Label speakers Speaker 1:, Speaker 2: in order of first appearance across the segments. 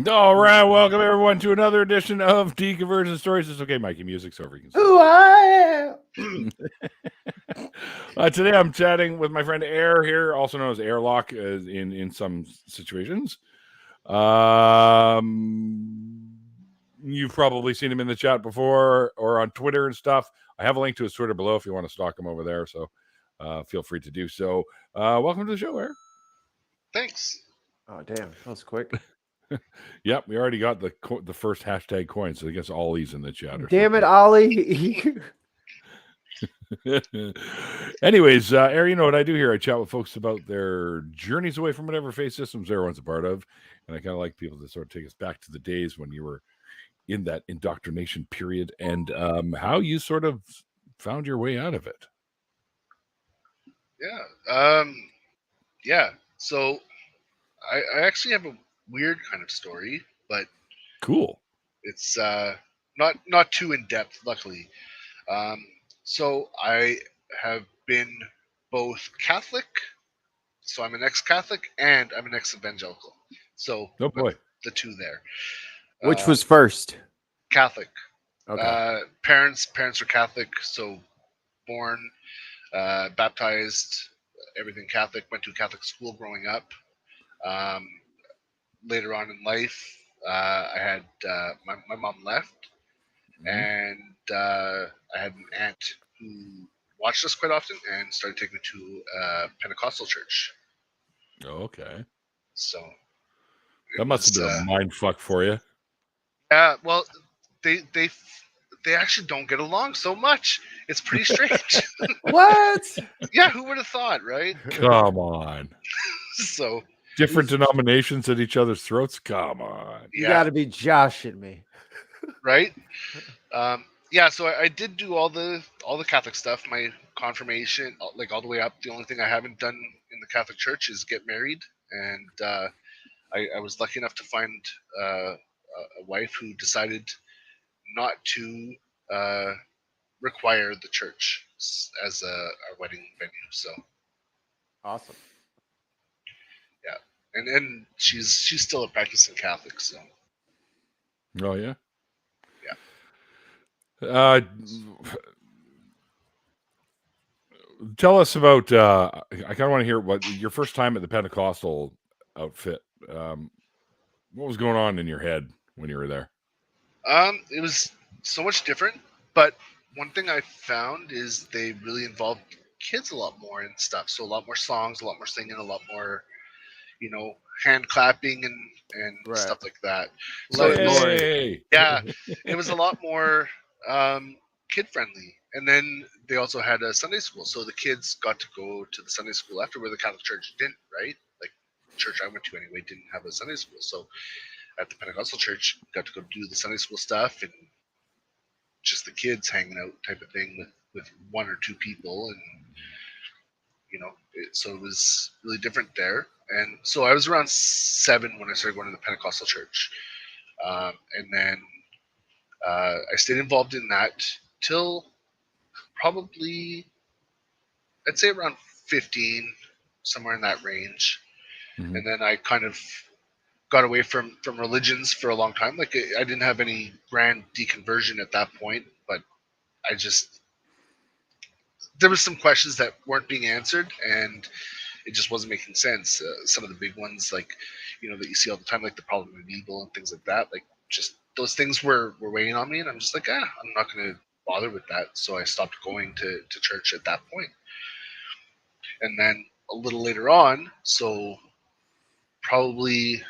Speaker 1: All right, welcome everyone to another edition of Deconversion Stories. It's okay, Mikey. Music's over. You can
Speaker 2: Who I am.
Speaker 1: Today I'm chatting with my friend Air here, also known as Aerrlock in some situations. You've probably seen him in the chat before or on Twitter and stuff. I have a link to his Twitter below if you want to stalk him over there. So feel free to do so. Welcome to the show, Air.
Speaker 3: Thanks.
Speaker 2: Oh, damn. That was quick.
Speaker 1: Yep, we already got the first hashtag coin, so I guess Ollie's in the chat.
Speaker 2: Damn it, Ollie.
Speaker 1: Anyways, Air, you know what I do here? I chat with folks about their journeys away from whatever faith systems everyone's a part of. And I kind of like people to sort of take us back to the days when you were in that indoctrination period and how you sort of found your way out of it.
Speaker 3: Yeah. So I actually have a weird kind of story, but
Speaker 1: cool.
Speaker 3: It's not too in depth, luckily. So I have been both Catholic, so I'm an ex-Catholic, and I'm an ex-evangelical. So
Speaker 1: oh boy,
Speaker 3: the two there.
Speaker 2: Which was first?
Speaker 3: Catholic.
Speaker 2: Okay.
Speaker 3: Parents are Catholic, so born, baptized, everything Catholic. Went to Catholic school growing up. Later on in life, I had my mom left, and I had an aunt who watched us quite often and started taking me to a Pentecostal church.
Speaker 1: Okay.
Speaker 3: So
Speaker 1: that must have been a mind fuck for you.
Speaker 3: Yeah, well, they actually don't get along so much. It's pretty strange.
Speaker 2: What?
Speaker 3: Yeah, who would have thought, right?
Speaker 1: Come on.
Speaker 3: So
Speaker 1: different denominations at each other's throats. Come on.
Speaker 2: You got to be joshing me,
Speaker 3: right? Yeah, so I did do all the Catholic stuff, my confirmation, like all the way up. The only thing I haven't done in the Catholic Church is get married, and I was lucky enough to find a wife who decided not to require the church as our wedding venue. So
Speaker 2: awesome.
Speaker 3: Yeah, and she's still a practicing Catholic. So.
Speaker 1: Oh yeah.
Speaker 3: Yeah.
Speaker 1: Tell us about. I kind of want to hear what your first time at the Pentecostal outfit. What was going on in your head when you were there?
Speaker 3: It was so much different, but one thing I found is they really involved kids a lot more and stuff. So a lot more songs, a lot more singing, a lot more, hand clapping and stuff like that. So it was a lot more kid friendly. And then they also had a Sunday school, so the kids got to go to the Sunday school after, where the Catholic Church didn't, right? Like the church I went to anyway didn't have a Sunday school. So at the Pentecostal church, got to go do the Sunday school stuff and just the kids hanging out type of thing with one or two people. And, so it was really different there. And so I was around 7 when I started going to the Pentecostal church. And then I stayed involved in that till probably, I'd say around 15, somewhere in that range. Mm-hmm. And then I kind of got away from religions for a long time. Like I didn't have any grand deconversion at that point, but there was some questions that weren't being answered, and it just wasn't making sense. Some of the big ones, like, that you see all the time, like the problem of evil and things like that, like just those things were weighing on me, and I'm just like, I'm not going to bother with that. So I stopped going to church at that point. And then a little later on, so probably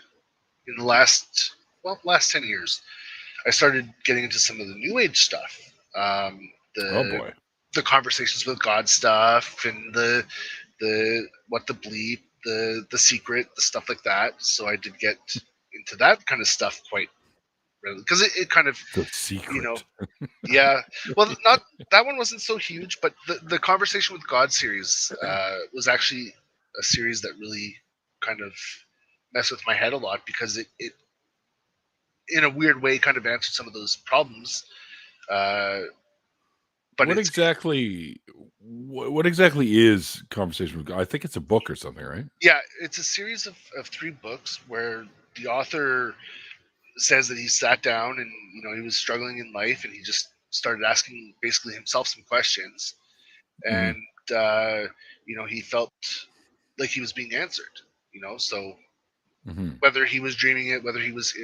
Speaker 3: in the last 10 years, I started getting into some of the New Age stuff. The conversations with God stuff, and the what the bleep, the secret, the stuff like that. So I did get into that kind of stuff quite readily, because it kind of,
Speaker 1: the secret.
Speaker 3: Yeah. Well, not that one wasn't so huge, but the Conversation with God series was actually a series that really kind of messed with my head a lot, because it in a weird way kind of answered some of those problems.
Speaker 1: But what exactly is Conversation with God? I think it's a book or something, right?
Speaker 3: Yeah, it's a series of 3 books where the author says that he sat down and he was struggling in life, and he just started asking basically himself some questions, and he felt like he was being answered. So whether he was dreaming it, whether he was,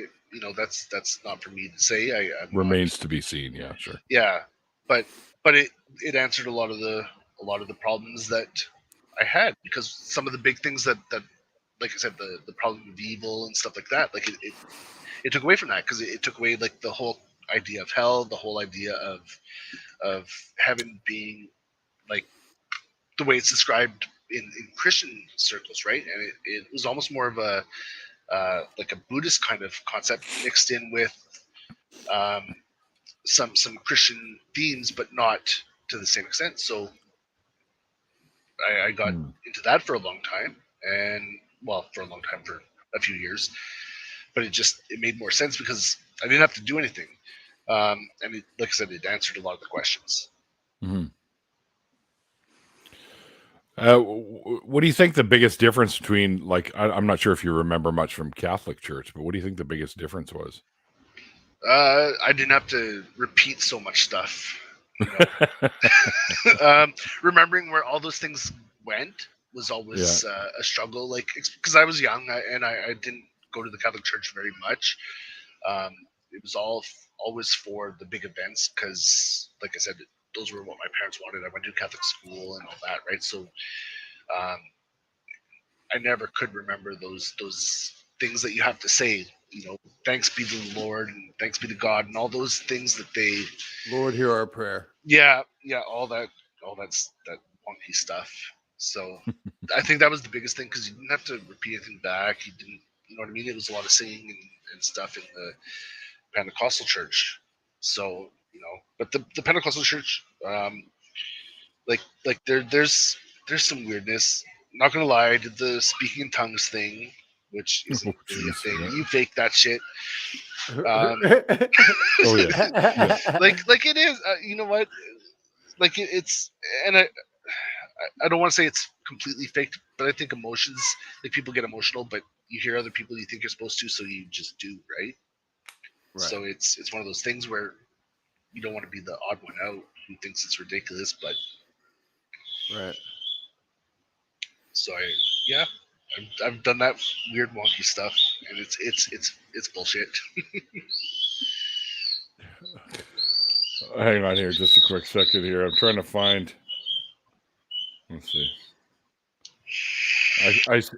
Speaker 3: that's not for me to say.
Speaker 1: Remains to be seen. Yeah, sure.
Speaker 3: Yeah, but it answered a lot of the problems that I had, because some of the big things that like I said, the problem of evil and stuff like that, like it took away from that, because it took away like the whole idea of hell, the whole idea of heaven being like the way it's described in Christian circles, right? And it was almost more of a like a Buddhist kind of concept mixed in with some Christian themes, but not to the same extent. So I got into that for a long time, for a few years, but it made more sense because I didn't have to do anything, and like I said, it answered a lot of the questions.
Speaker 1: What do you think the biggest difference between, like, I'm not sure if you remember much from Catholic Church, but what do you think the biggest difference was?
Speaker 3: I didn't have to repeat so much stuff. Remembering where all those things went was always a struggle, like, because I was young and I didn't go to the Catholic Church very much. It was always for the big events, because like I said, those were what my parents wanted. I went to Catholic school and all that, right? So I never could remember those things that you have to say, thanks be to the Lord and thanks be to God and all those things that they,
Speaker 2: Lord, hear our prayer.
Speaker 3: Yeah, all that wonky stuff. So I think that was the biggest thing, because you didn't have to repeat anything back. You didn't, you know what I mean? It was a lot of singing and stuff in the Pentecostal church. So, but the Pentecostal church, like there's some weirdness. Not gonna lie, I did the speaking in tongues thing, which isn't really a thing. Yeah. You fake that shit.
Speaker 1: Oh yeah.
Speaker 3: Like it is. You know what? Like it's, and I don't want to say it's completely faked, but I think emotions, like, people get emotional, but you hear other people you think you're supposed to, so you just do, right? So it's one of those things where you don't want to be the odd one out who thinks it's ridiculous, but so I've done that weird wonky stuff, and it's bullshit.
Speaker 1: Hang on here just a quick second here. I'm trying to find. Let's see.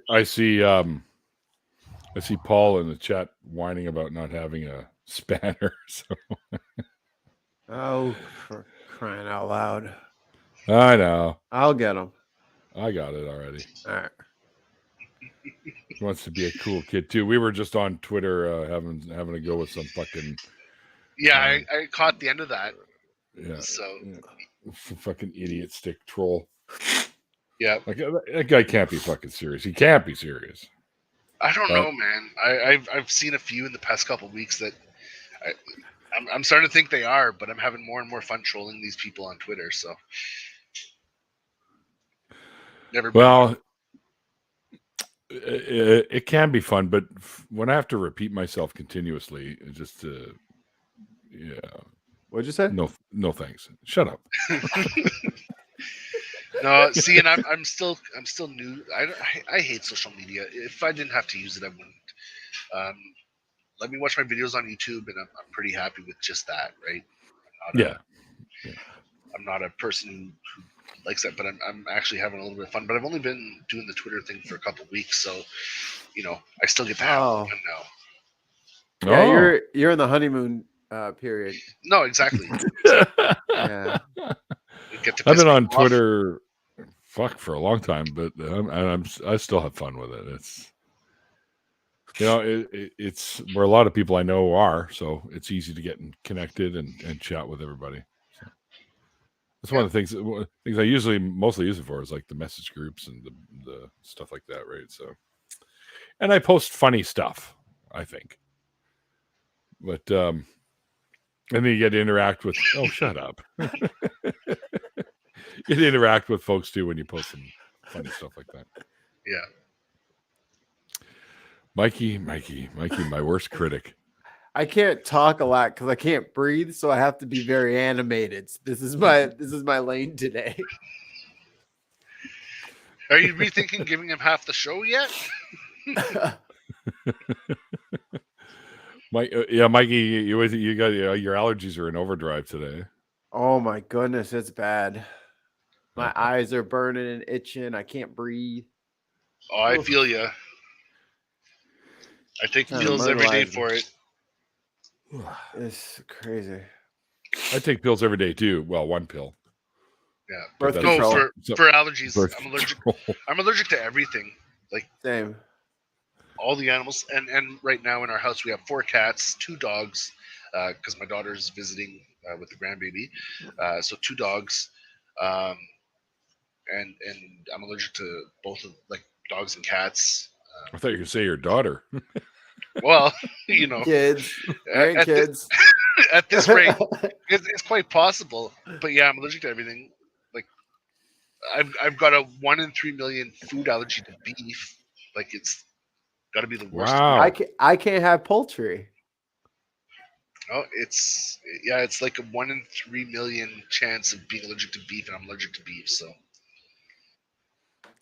Speaker 1: I see Paul in the chat whining about not having a spanner. So.
Speaker 2: Oh, for crying out loud!
Speaker 1: I know.
Speaker 2: I'll get him.
Speaker 1: I got it already.
Speaker 2: All right.
Speaker 1: He wants to be a cool kid too. We were just on Twitter having a go with some fucking.
Speaker 3: Yeah, I caught the end of that.
Speaker 1: Yeah.
Speaker 3: So.
Speaker 1: Yeah. Fucking idiot stick troll.
Speaker 3: Yeah.
Speaker 1: Like, that guy can't be fucking serious. He can't be serious.
Speaker 3: I don't know, man. I've seen a few in the past couple of weeks that I'm starting to think they are, but I'm having more and more fun trolling these people on Twitter. So.
Speaker 1: It can be fun, but when I have to repeat myself continuously, just
Speaker 2: What'd you say?
Speaker 1: No thanks. Shut up.
Speaker 3: No, see, and I'm still new. I hate social media. If I didn't have to use it, I wouldn't. Let me watch my videos on YouTube, and I'm pretty happy with just that, right? I'm not a person who likes that, but I'm actually having a little bit of fun. But I've only been doing the Twitter thing for a couple of weeks, so I still get the hell of fun now.
Speaker 2: Yeah, you're in the honeymoon period.
Speaker 3: No, exactly.
Speaker 2: Yeah.
Speaker 1: I've been on Twitter for a long time, but I still have fun with it. It's it's where a lot of people I know are, so it's easy to get connected and chat with everybody. So that's one of the things I mostly use it for is like the message groups and the stuff like that, right? So, and I post funny stuff, I think, but and then you get to interact with. Oh, shut up. You get to interact with folks too when you post some funny stuff like that.
Speaker 3: Yeah.
Speaker 1: Mikey, my worst critic.
Speaker 2: I can't talk a lot because I can't breathe, so I have to be very animated. This is my lane today.
Speaker 3: Are you rethinking giving him half the show yet?
Speaker 1: Mikey, you got your allergies are in overdrive today.
Speaker 2: Oh my goodness, it's bad. My eyes are burning and itching. I can't breathe.
Speaker 3: Oh, I feel you. I take pills every day for it.
Speaker 2: It's crazy.
Speaker 1: I take pills every day too. Well, one pill.
Speaker 3: Yeah.
Speaker 2: Birth
Speaker 3: No,
Speaker 2: control.
Speaker 3: for allergies.
Speaker 1: Birth
Speaker 3: I'm allergic.
Speaker 1: control.
Speaker 3: I'm allergic to everything. Like
Speaker 2: Same.
Speaker 3: all the animals. And right now in our house we have 4 cats, 2 dogs, because my daughter's visiting with the grandbaby. So 2 dogs. And I'm allergic to both of like dogs and cats.
Speaker 1: I thought you could say your daughter.
Speaker 3: Well, you know,
Speaker 2: Kids, grandkids.
Speaker 3: At this rate, it's quite possible. But yeah, I'm allergic to everything. Like, I've got a 1 in 3 million food allergy to beef. Like, it's got to be the worst.
Speaker 1: Wow.
Speaker 2: I can't have poultry.
Speaker 3: Oh, it's like a 1 in 3 million chance of being allergic to beef, and I'm allergic to beef. So,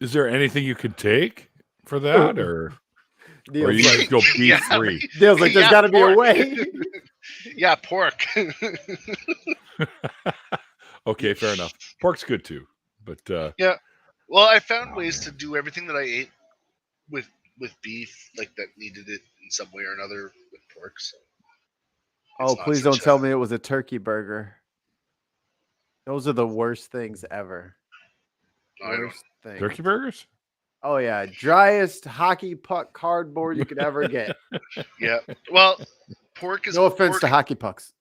Speaker 1: Is there anything you could take for that, or you
Speaker 2: Neil's
Speaker 1: just
Speaker 2: like,
Speaker 1: go beef free?
Speaker 2: Neil's like, there's got to be a way.
Speaker 3: Yeah, pork.
Speaker 1: Okay, fair enough. Pork's good too, but
Speaker 3: Yeah. Well, I found ways to do everything that I ate with beef, like that needed it in some way or another with pork. So.
Speaker 2: Oh, please don't tell me it was a turkey burger. Those are the worst things ever. Worst things.
Speaker 1: turkey burgers.
Speaker 2: Oh yeah, driest hockey puck cardboard you could ever get.
Speaker 3: Yeah. Well, pork is
Speaker 2: No offense to hockey pucks.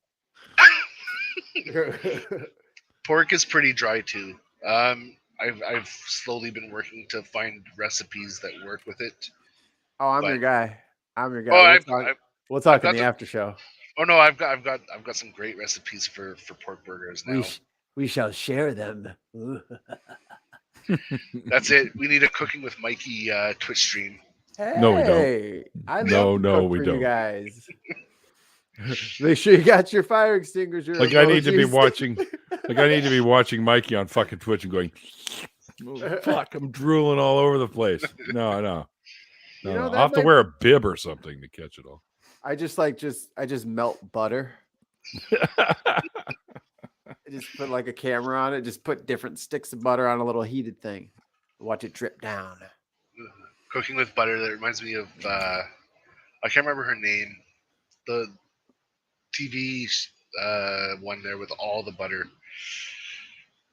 Speaker 3: Pork is pretty dry too. I've slowly been working to find recipes that work with it.
Speaker 2: Oh, I'm your guy. We'll talk in the after show.
Speaker 3: Oh no, I've got some great recipes for pork burgers now.
Speaker 2: We shall share them.
Speaker 3: That's it. We need a Cooking with Mikey Twitch stream.
Speaker 2: Hey,
Speaker 1: No, we don't.
Speaker 2: I
Speaker 1: No,
Speaker 2: love to
Speaker 1: no,
Speaker 2: cook
Speaker 1: we
Speaker 2: for
Speaker 1: don't.
Speaker 2: You guys, make sure you got your fire extinguisher.
Speaker 1: Like I need to be watching. Like I need to be watching Mikey on fucking Twitch and going, oh, fuck, I'm drooling all over the place. No. I'll have to wear a bib or something to catch it all.
Speaker 2: I just melt butter. I just put like a camera on it. Just put different sticks of butter on a little heated thing. Watch it drip down.
Speaker 3: Cooking with butter. That reminds me of I can't remember her name. The TV one there with all the butter.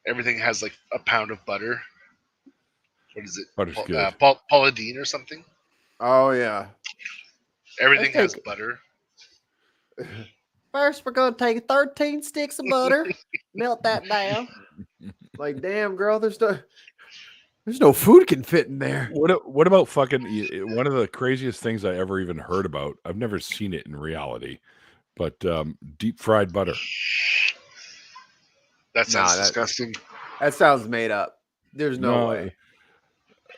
Speaker 3: Everything has like a pound of butter. What is it?
Speaker 1: Butter's good.
Speaker 3: Paula Deen or something.
Speaker 2: Oh yeah.
Speaker 3: Everything has butter.
Speaker 2: First, we're gonna take 13 sticks of butter, melt that down. Like, damn, girl, there's no food can fit in there.
Speaker 1: What about fucking one of the craziest things I ever even heard about? I've never seen it in reality, but deep fried butter.
Speaker 3: That sounds disgusting.
Speaker 2: That sounds made up. There's no way.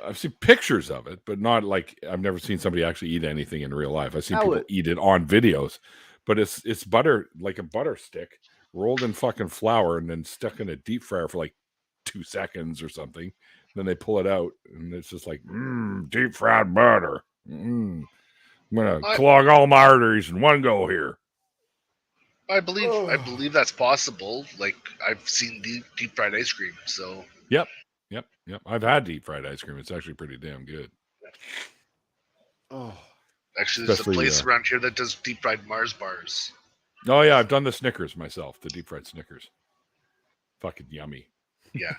Speaker 1: I've seen pictures of it, but not like I've never seen somebody actually eat anything in real life. I've seen people eat it on videos, but it's butter, like a butter stick rolled in fucking flour and then stuck in a deep fryer for like 2 seconds or something. Then they pull it out and it's just like, deep fried butter. I'm going to clog all my arteries in one go here.
Speaker 3: I believe that's possible. Like I've seen deep fried ice cream. So
Speaker 1: Yep. I've had deep fried ice cream. It's actually pretty damn good.
Speaker 2: Oh,
Speaker 3: actually, there's a place around here that does deep fried Mars bars.
Speaker 1: Oh yeah, I've done the Snickers myself. The deep fried Snickers, fucking yummy.
Speaker 3: Yeah,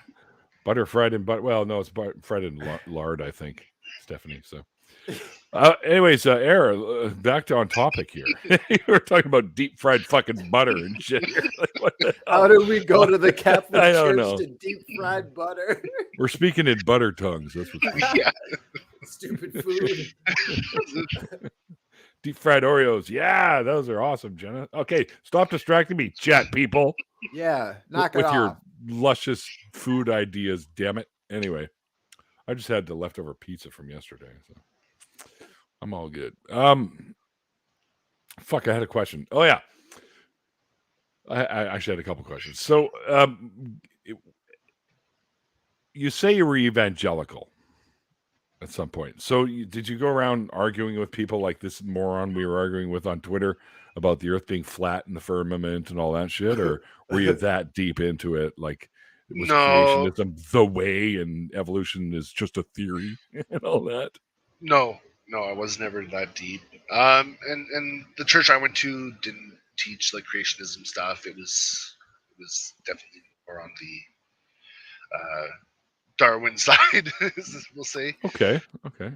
Speaker 1: butter fried in well, no, it's fried in lard, I think, Stephanie. So, anyways, Era, back to on topic here. You were talking about deep fried fucking butter and shit. Like, what the hell?
Speaker 2: How did we go to the Catholic
Speaker 1: I don't
Speaker 2: Church
Speaker 1: know.
Speaker 2: to deep fried butter?
Speaker 1: We're speaking in butter tongues. That's what.
Speaker 3: Yeah.
Speaker 2: Stupid food.
Speaker 1: Deep fried Oreos. Yeah, those are awesome, Jenna. Okay, stop distracting me, chat people.
Speaker 2: Yeah, knock it
Speaker 1: with
Speaker 2: off.
Speaker 1: your luscious food ideas, damn it. Anyway, I just had the leftover pizza from yesterday, so I'm all good. Fuck, I had a question. Oh yeah, I actually had a couple questions. So, you say you were evangelical at some point. So, did you go around arguing with people like this moron we were arguing with on Twitter about the Earth being flat and the firmament and all that shit, or were you that deep into it? Like, was
Speaker 3: No.
Speaker 1: creationism the way, and evolution is just a theory and all that?
Speaker 3: No, I was never that deep. And the church I went to didn't teach like creationism stuff. It was definitely more on the Darwin side, we'll say.
Speaker 1: Okay.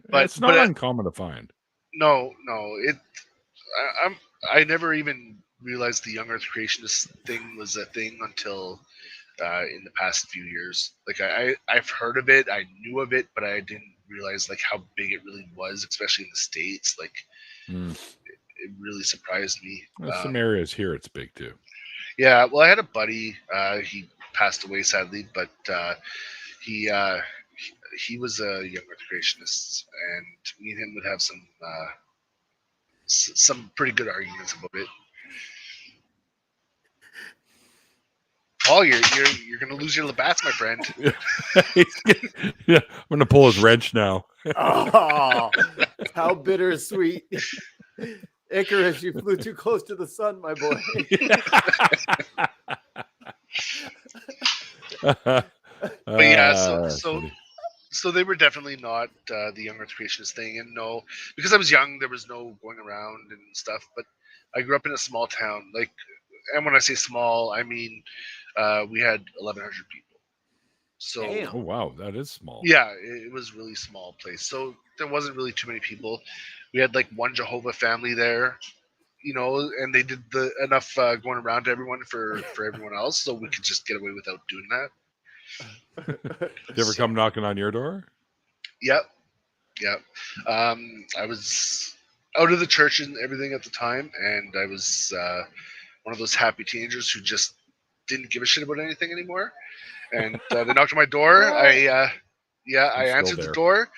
Speaker 3: But
Speaker 1: it's not uncommon to find.
Speaker 3: No, I never even realized the young Earth creationist thing was a thing until in the past few years. Like I've heard of it, I knew of it, but I didn't realize like how big it really was, especially in the States. Like it really surprised me.
Speaker 1: Some areas here it's big too.
Speaker 3: Yeah, well, I had a buddy. He passed away sadly, but he was a young Earth creationist, and me and him would have some pretty good arguments about it. Paul, you're gonna lose your Labatt's, my friend.
Speaker 1: Yeah, I'm gonna pull his wrench now.
Speaker 2: Oh, how bittersweet. Icarus, you flew too close to the sun, my boy.
Speaker 3: But yeah, so they were definitely not the young Earth creationist thing, and no, because I was young, there was no going around and stuff. But I grew up in a small town, like, and when I say small, I mean we had 1,100 people. So,
Speaker 2: damn.
Speaker 1: Oh wow, that is small.
Speaker 3: Yeah, it was really small place. So there wasn't really too many people. We had like one Jehovah family there, you know, and they did enough going around to everyone for everyone else, so we could just get away without doing that.
Speaker 1: Did they ever come knocking on your door?
Speaker 3: Yep. I was out of the church and everything at the time, and I was one of those happy teenagers who just didn't give a shit about anything anymore. And they knocked on my door. I answered the door,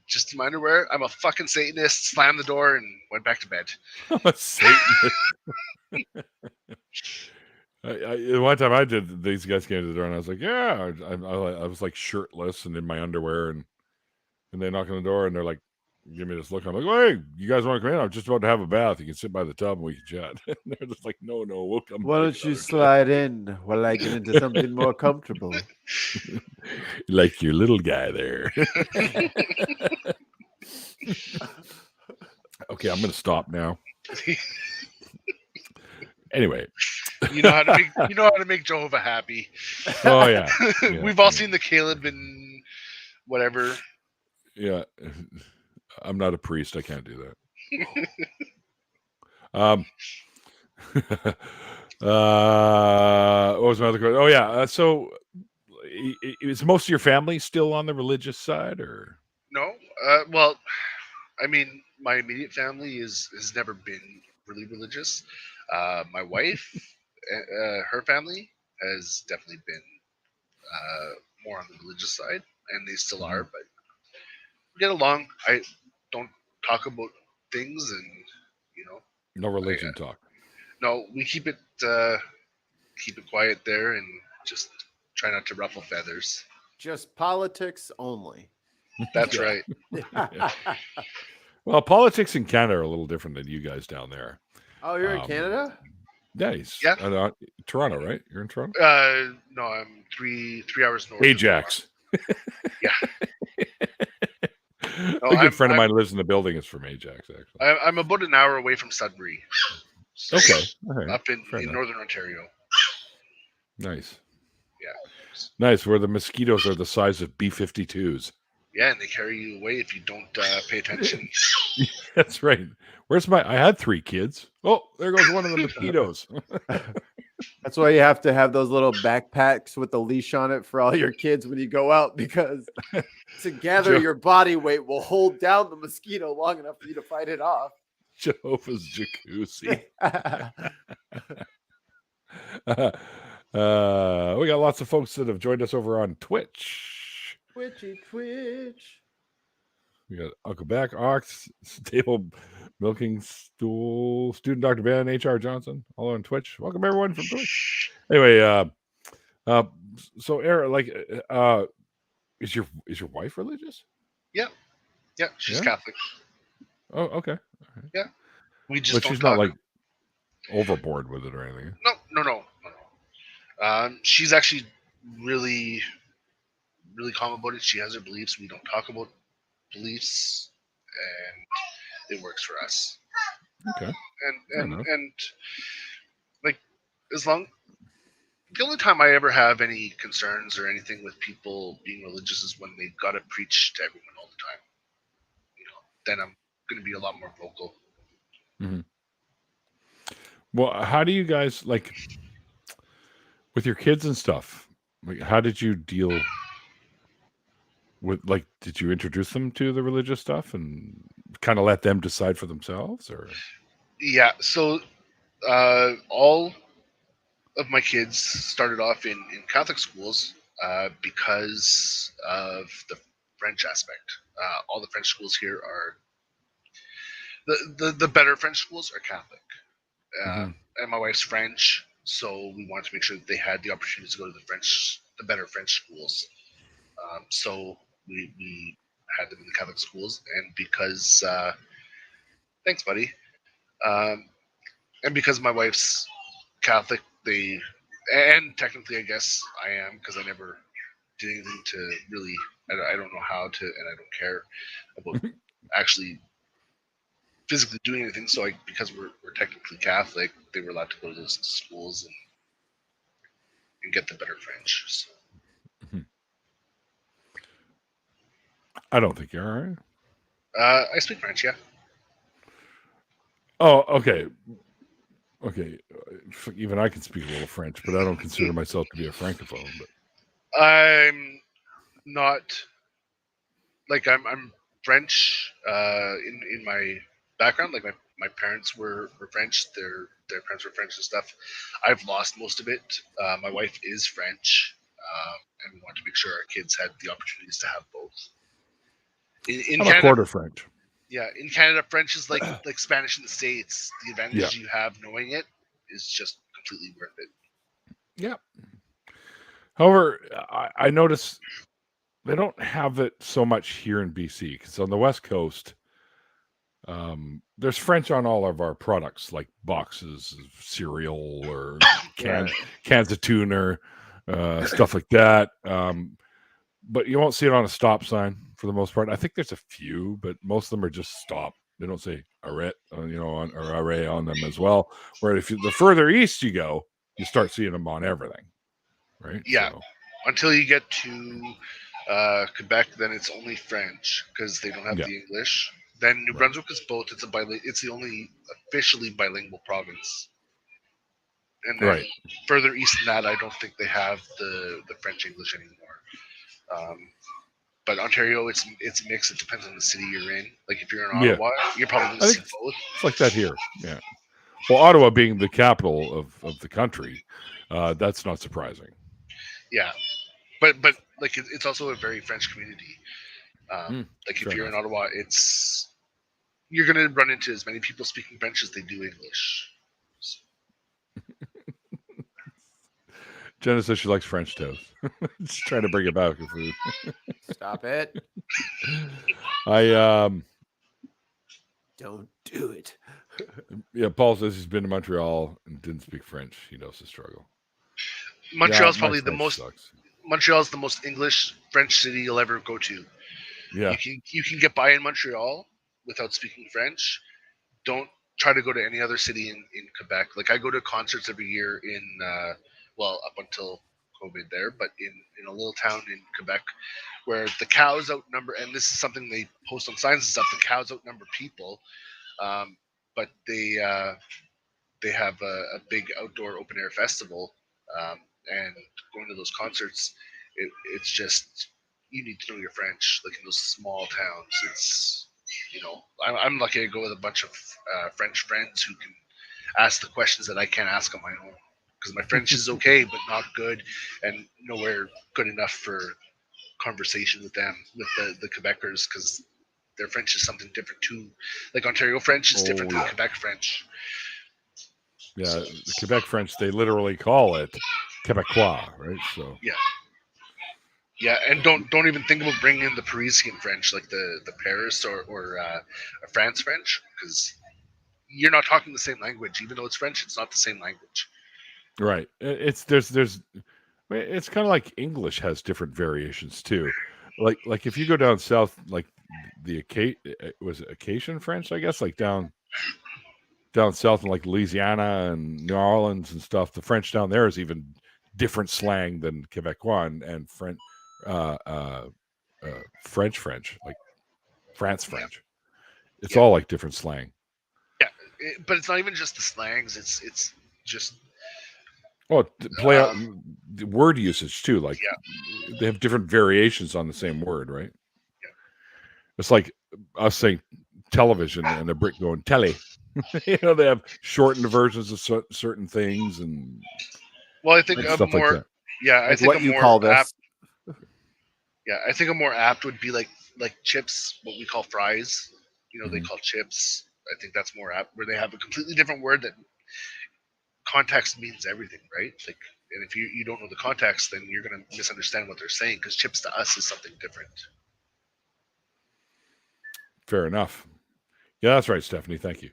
Speaker 3: just in my underwear. I'm a fucking Satanist. Slammed the door and went back to bed.
Speaker 1: I'm a Satanist. One time I did, these guys came to the door and I was like, yeah, I was like shirtless and in my underwear, and they knock on the door and they're like, give me this look. I'm like, hey, you guys want to come in? I'm just about to have a bath. You can sit by the tub and we can chat. And they're just like, no, we'll come.
Speaker 2: Why don't you slide in while I get into something more comfortable?
Speaker 1: Like your little guy there. Okay, I'm going to stop now. Anyway,
Speaker 3: you know how to make Jehovah happy.
Speaker 1: Oh yeah.
Speaker 3: We've all seen the Caleb and whatever.
Speaker 1: Yeah, I'm not a priest. I can't do that. What was my other question? Oh yeah. So, is most of your family still on the religious side, or
Speaker 3: no? Well, I mean, my immediate family has never been really religious. My wife, her family has definitely been more on the religious side, and they still are, but we get along. I don't talk about things, and
Speaker 1: no religion talk.
Speaker 3: No, we keep it quiet there, and just try not to ruffle feathers.
Speaker 2: Just politics only.
Speaker 3: That's right.
Speaker 1: Yeah. Well, politics in Canada are a little different than you guys down there.
Speaker 2: Oh, you're in Canada?
Speaker 1: Yeah. Toronto, right? You're in Toronto?
Speaker 3: No, I'm three hours north.
Speaker 1: Ajax.
Speaker 3: Yeah.
Speaker 1: A good friend of mine lives in the building. Is from Ajax, actually.
Speaker 3: I'm about an hour away from Sudbury. So
Speaker 1: okay. Right.
Speaker 3: Up in northern Ontario.
Speaker 1: Nice.
Speaker 3: Yeah.
Speaker 1: Nice. Where the mosquitoes are the size of B-52s.
Speaker 3: Yeah, and they carry you away if you don't pay attention.
Speaker 1: That's right. I had 3 kids. Oh, there goes one of the mosquitoes.
Speaker 2: That's why you have to have those little backpacks with the leash on it for all your kids when you go out, because together your body weight will hold down the mosquito long enough for you to fight it off.
Speaker 1: Jehovah's Jacuzzi. We got lots of folks that have joined us over on Twitch.
Speaker 2: Twitch.
Speaker 1: We got Uncle Back, Ox, Stable Milking Stool, Student Dr. Ben, HR Johnson, all on Twitch. Welcome everyone from Twitch. Anyway, so Aaron, like, is your wife religious?
Speaker 3: Yeah, she's
Speaker 1: Yeah?
Speaker 3: Catholic.
Speaker 1: Oh, okay.
Speaker 3: Yeah, we just
Speaker 1: But
Speaker 3: don't
Speaker 1: she's
Speaker 3: talk.
Speaker 1: not like overboard with it or anything.
Speaker 3: No. She's actually really, really calm about it. She has her beliefs. We don't talk about beliefs, and it works for us.
Speaker 1: Okay.
Speaker 3: And like, as long, the only time I ever have any concerns or anything with people being religious is when they gotta preach to everyone all the time. Then I'm gonna be a lot more vocal.
Speaker 1: Mm-hmm. Well, how do you guys, like, with your kids and stuff? Like, how did you deal with, like, did you introduce them to the religious stuff and kind of let them decide for themselves, or?
Speaker 3: Yeah. So all of my kids started off in Catholic schools because of the French aspect. All the French schools here are the better French schools are Catholic, and my wife's French, so we wanted to make sure that they had the opportunity to go to the better French schools. So we had them in the Catholic schools, and because thanks, buddy, and because my wife's Catholic, and technically, I guess I am because I never did anything to really. I don't know how to, and I don't care about actually physically doing anything. So because we're technically Catholic, they were allowed to go to those schools and get the better French. So.
Speaker 1: I don't think you're all right.
Speaker 3: I speak French, yeah.
Speaker 1: Oh, okay. Okay. Even I can speak a little French, but I don't consider myself to be a francophone. But
Speaker 3: I'm not like I'm French in my background. Like my parents were French. Their parents were French and stuff. I've lost most of it. My wife is French, and we want to make sure our kids had the opportunities to have both. In
Speaker 1: I'm
Speaker 3: Canada,
Speaker 1: a quarter French.
Speaker 3: Yeah, in Canada, French is like Spanish in the States. The advantage you have knowing it is just completely worth it.
Speaker 1: Yeah. However, I notice they don't have it so much here in BC because on the West Coast, there's French on all of our products, like boxes of cereal or cans of tuna, stuff like that. But you won't see it on a stop sign for the most part. I think there's a few, but most of them are just stop. They don't say arrêt, or arrêt on them as well. Where if the further east you go, you start seeing them on everything, right?
Speaker 3: Yeah,
Speaker 1: so.
Speaker 3: Until you get to Quebec, then it's only French because they don't have the English. Then New Brunswick is both. It's the only officially bilingual province. And then further east than that, I don't think they have the French English anymore. But Ontario, it's mixed. It depends on the city you're in. Like if you're in Ottawa, you're probably going to see both.
Speaker 1: It's like that here. Yeah. Well, Ottawa being the capital of the country, that's not surprising.
Speaker 3: Yeah, but like it's also a very French community. Like if you're in Ottawa, you're going to run into as many people speaking French as they do English.
Speaker 1: Jenna says she likes French toast. Just trying to bring it back to food.
Speaker 2: Stop it. Don't do it.
Speaker 1: Yeah, Paul says he's been to Montreal and didn't speak French. He knows the struggle.
Speaker 3: Montreal's probably the most. Montreal's the most English French city you'll ever go to.
Speaker 1: Yeah,
Speaker 3: you can get by in Montreal without speaking French. Don't try to go to any other city in Quebec. Like I go to concerts every year in up until COVID there, but in a little town in Quebec where the cows outnumber, and this is something they post on signs and stuff. The cows outnumber people, but they have a big outdoor open air festival, and going to those concerts, it's just you need to know your French. Like in those small towns, it's I'm lucky to go with a bunch of French friends who can ask the questions that I can't ask on my own because my French is okay but not good, and nowhere good enough for conversation with them, with the Quebecers, because their French is something different too. Like Ontario French is different than Quebec French.
Speaker 1: Yeah, the Quebec French, they literally call it Quebecois, right? So
Speaker 3: yeah, and don't even think about bringing in the Parisian French, like the Paris or France French, because you're not talking the same language. Even though it's French, it's not the same language.
Speaker 1: right. It's it's kind of like English has different variations too. Like if you go down south, like was it Acadian French, I guess, like down south in like Louisiana and New Orleans and stuff, the French down there is even different slang than Quebecois and French, French, like France French. It's all like different slang.
Speaker 3: Yeah, but it's not even just the slangs. It's just
Speaker 1: play out the word usage too. Like they have different variations on the same word, right?
Speaker 3: Yeah.
Speaker 1: It's like us saying television and a Brit going telly. They have shortened versions of certain things and
Speaker 3: I think
Speaker 1: stuff like that.
Speaker 3: Yeah, I think
Speaker 2: what you call this.
Speaker 3: Yeah, I think a more apt would be like chips, what we call fries. They call chips. I think that's more apt, where they have a completely different word that context means everything, right? Like, and if you don't know the context, then you're going to misunderstand what they're saying, because chips to us is something different.
Speaker 1: Fair enough. Yeah, that's right, Stephanie. Thank you.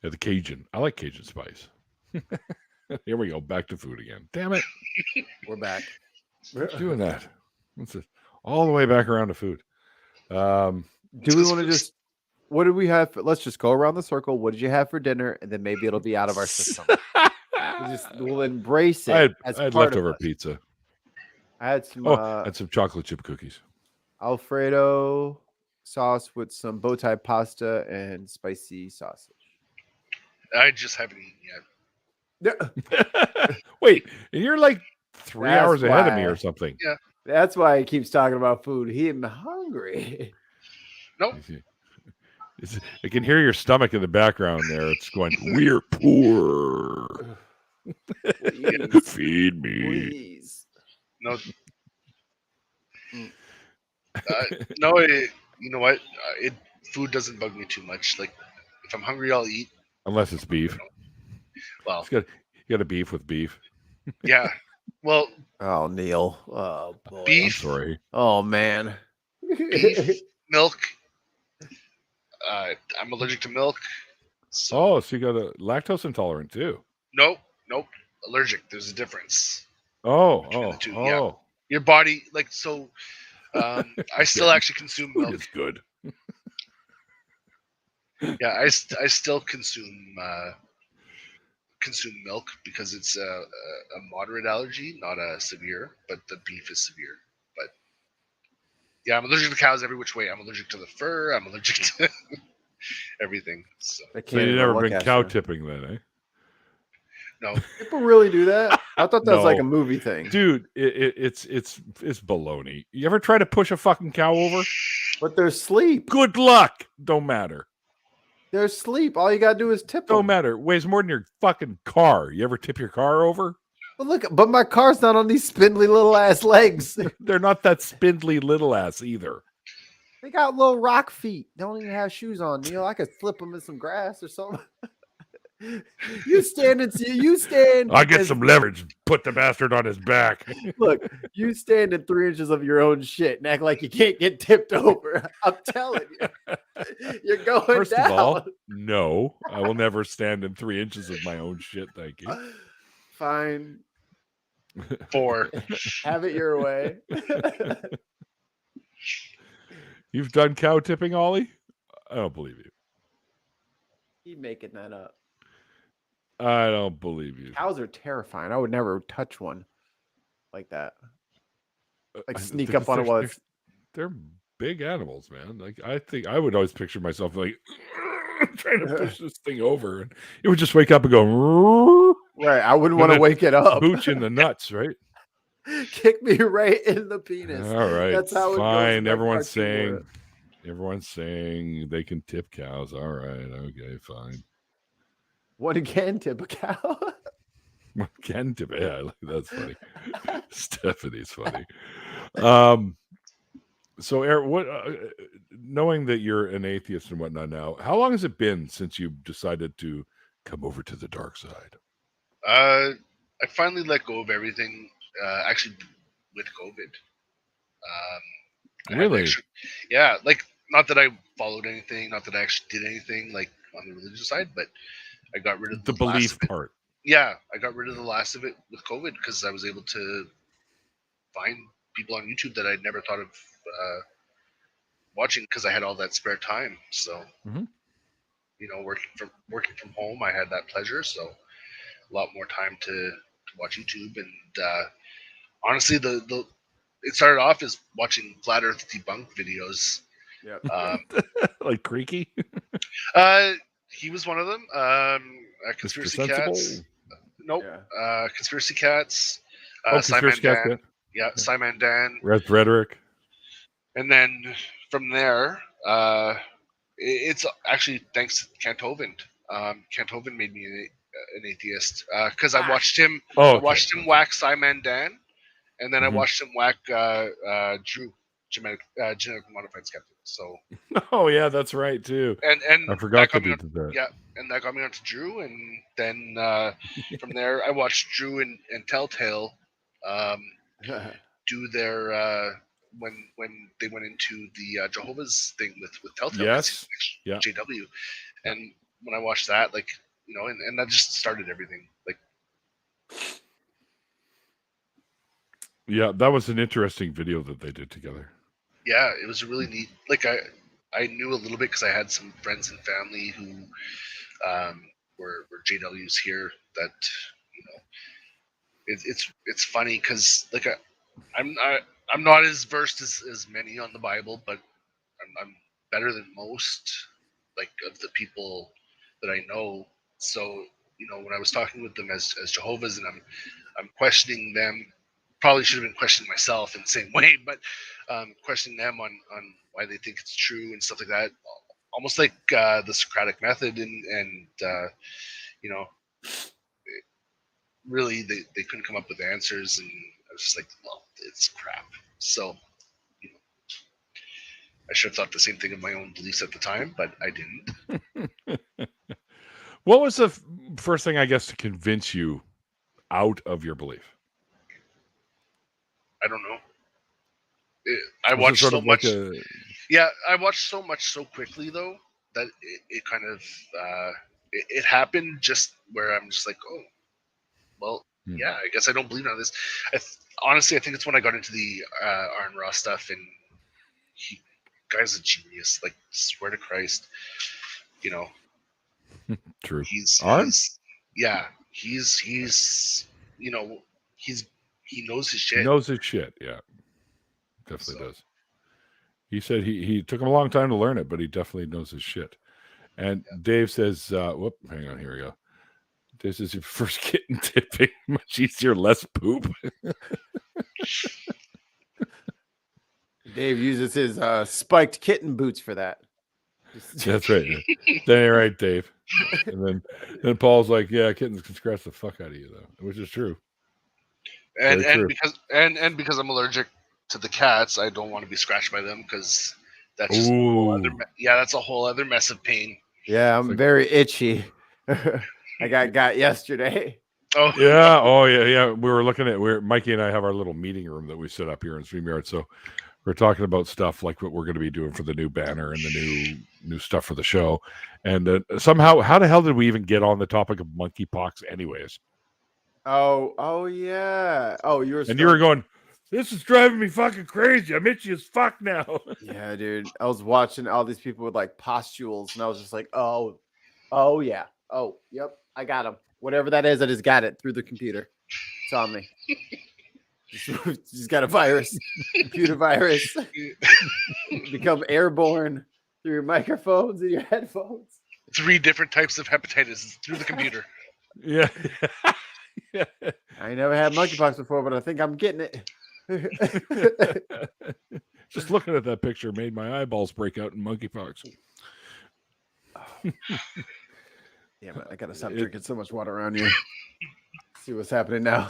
Speaker 1: The Cajun. I like Cajun spice. Here we go. Back to food again. Damn it.
Speaker 2: We're back.
Speaker 1: Doing that. All the way back around to food.
Speaker 2: Do we want to just, what did we have? Let's just go around the circle. What did you have for dinner? And then maybe it'll be out of our system. We'll embrace it.
Speaker 1: I had leftover pizza.
Speaker 2: I had some
Speaker 1: and some chocolate chip cookies.
Speaker 2: Alfredo sauce with some bow tie pasta and spicy sausage.
Speaker 3: I just haven't eaten
Speaker 2: yet.
Speaker 1: Wait, and you're like 3 hours ahead of me or something.
Speaker 3: Yeah.
Speaker 2: That's why he keeps talking about food. He's hungry.
Speaker 3: Nope.
Speaker 1: I can hear your stomach in the background there. It's going, we're poor. Feed me.
Speaker 2: Please.
Speaker 3: No. No, you know what? Food doesn't bug me too much. Like, if I'm hungry, I'll eat.
Speaker 1: Unless it's beef.
Speaker 3: Well,
Speaker 1: you got a beef with beef.
Speaker 3: Yeah. Well.
Speaker 2: Oh, Neil. Oh, boy.
Speaker 3: Beef.
Speaker 1: I'm sorry.
Speaker 2: Oh, man.
Speaker 3: Beef, milk. I'm allergic to milk.
Speaker 1: So you got a lactose intolerant too?
Speaker 3: Nope. Allergic. There's a difference.
Speaker 1: Oh.
Speaker 3: Yeah. Your body, like, so. I still actually consume milk.
Speaker 1: It's good.
Speaker 3: Yeah, I still consume milk because it's a moderate allergy, not a severe. But the beef is severe. But yeah, I'm allergic to cows every which way. I'm allergic to the fur. I'm allergic to everything. So
Speaker 1: you've never been cow tipping then, eh?
Speaker 3: No.
Speaker 2: People really do that? I thought that was like a movie thing.
Speaker 1: Dude, it's baloney. You ever try to push a fucking cow over?
Speaker 2: But they're asleep.
Speaker 1: Good luck. Don't matter.
Speaker 2: They're asleep. All you gotta do is tip them.
Speaker 1: Don't matter. Weighs more than your fucking car. You ever tip your car over?
Speaker 2: But my car's not on these spindly little ass legs.
Speaker 1: They're not that spindly little ass either.
Speaker 2: They got little rock feet. They don't even have shoes on, Neil. I could slip them in some grass or something. You stand.
Speaker 1: I get some leverage. Put the bastard on his back.
Speaker 2: Look, you stand in 3 inches of your own shit and act like you can't get tipped over. I'm telling you, you're going
Speaker 1: First
Speaker 2: down.
Speaker 1: of all, no, I will never stand in 3 inches of my own shit. Thank you.
Speaker 2: Fine.
Speaker 3: 4.
Speaker 2: Have it your way.
Speaker 1: You've done cow tipping, Ollie? I don't believe you.
Speaker 2: Keep making that up.
Speaker 1: I don't believe you.
Speaker 2: Cows are terrifying. I would never touch one like that. Like sneak up on it while it's...
Speaker 1: They're big animals, man. Like I think I would always picture myself like trying to push this thing over, and it would just wake up and go.
Speaker 2: Right. I wouldn't want to wake it up.
Speaker 1: Booch in the nuts, right?
Speaker 2: Kick me right in the penis.
Speaker 1: All right. That's how it
Speaker 2: fine.
Speaker 1: Goes. Everyone's saying they can tip cows. All right. Okay, fine.
Speaker 2: One can tip a cow.
Speaker 1: One can tip. Yeah, that's funny. Stephanie's funny. So, Eric, what? Knowing that you're an atheist and whatnot now, how long has it been since you decided to come over to the dark side?
Speaker 3: I finally let go of everything. Actually, with COVID. I had
Speaker 1: Really?
Speaker 3: yeah, like not that I followed anything, not that I actually did anything like on the religious side, but I got rid of
Speaker 1: The
Speaker 3: the last
Speaker 1: belief
Speaker 3: of it.
Speaker 1: part.
Speaker 3: Yeah, I got rid of the last of it with COVID because I was able to find people on YouTube that I'd never thought of watching because I had all that spare time. So
Speaker 1: Mhm.
Speaker 3: working from home, I had that pleasure. So a lot more time to watch YouTube. And honestly, the it started off as watching flat Earth debunk videos.
Speaker 2: Yep.
Speaker 1: Like Creaky,
Speaker 3: He was one of them.
Speaker 1: Mr.
Speaker 3: Conspiracy
Speaker 1: Sensible.
Speaker 3: Cats. Nope.
Speaker 2: Yeah.
Speaker 3: Conspiracy Cats.
Speaker 1: Conspiracy
Speaker 3: Simon
Speaker 1: Cats.
Speaker 3: Dan. Yeah, Simon Dan.
Speaker 1: Red Rhetoric.
Speaker 3: And then from there, it's actually thanks to Kent Hovind. Kent Hovind made me an atheist because I watched him.
Speaker 1: Oh,
Speaker 3: I watched him whack Simon Dan, and then I
Speaker 1: Mhm.
Speaker 3: watched him whack Drew, genetically modified skeptic. So
Speaker 1: Oh yeah, that's right too.
Speaker 3: and
Speaker 1: I forgot
Speaker 3: that got
Speaker 1: that
Speaker 3: me
Speaker 1: he
Speaker 3: on,
Speaker 1: did that.
Speaker 3: yeah, and that got me onto Drew, and then from there I watched Drew and Telltale do their when they went into the Jehovah's thing with Telltale.
Speaker 1: Yes. Yeah.
Speaker 3: JW, and when I watched that, like and that just started everything. Like,
Speaker 1: Yeah, that was an interesting video that they did together.
Speaker 3: yeah, it was really neat. Like I knew a little bit because I had some friends and family who were JWs here. That it's funny because like I'm not as versed as many on the Bible, but I'm better than most like of the people that I know. So when I was talking with them as Jehovah's, and I'm questioning them, probably should have been questioning myself in the same way, but questioning them on why they think it's true and stuff like that, almost like the Socratic method, and really they couldn't come up with answers, and I was just like, well, it's crap. So I should have thought the same thing of my own beliefs at the time, but I didn't.
Speaker 1: What was the first thing, I guess, to convince you out of your belief?
Speaker 3: I don't know. I
Speaker 1: Was it
Speaker 3: watched
Speaker 1: sort
Speaker 3: so
Speaker 1: of like
Speaker 3: much. Yeah, I watched so much so quickly though that it kind of it happened just where I'm just like, oh, well, yeah, I guess I don't believe none of this. Honestly, I think it's when I got into the Aaron Ross stuff, and guy's a genius. Like, swear to Christ,
Speaker 1: True.
Speaker 3: he's yeah, he's he knows his shit.
Speaker 1: He knows his shit. Yeah, definitely does. He said he took him a long time to learn it, but he definitely knows his shit. And Dave says, whoop, hang on, here we go. This is your first kitten tipping. Much easier, less poop.
Speaker 2: Dave uses his spiked kitten boots for that.
Speaker 1: That's right. That ain't right, Dave. And then Paul's like, yeah, kittens can scratch the fuck out of you, though, which is true.
Speaker 3: And
Speaker 1: true.
Speaker 3: because I'm allergic to the cats, I don't want to be scratched by them because that's just that's a whole other mess of pain.
Speaker 2: Yeah, I'm very itchy. I got yesterday.
Speaker 3: Oh
Speaker 1: yeah. We were looking at Mikey and I have our little meeting room that we set up here in StreamYard. So we're talking about stuff like what we're going to be doing for the new banner and the new stuff for the show. And somehow, how the hell did we even get on the topic of monkeypox, anyways?
Speaker 2: Oh yeah. Oh, you
Speaker 1: were going, this is driving me fucking crazy. I'm itchy as fuck now.
Speaker 2: Yeah, dude. I was watching all these people with like pustules, and I was just like, oh yeah. Oh, yep. I got them. Whatever that is, I just got it through the computer. It's on me. Just got a virus, computer virus. Become airborne through your microphones and your headphones.
Speaker 3: 3 different types of hepatitis through the computer.
Speaker 1: Yeah.
Speaker 2: I never had monkeypox before, but I think I'm getting it.
Speaker 1: Just looking at that picture made my eyeballs break out in monkeypox.
Speaker 2: Yeah, but I gotta stop drinking so much water around here. See what's happening now.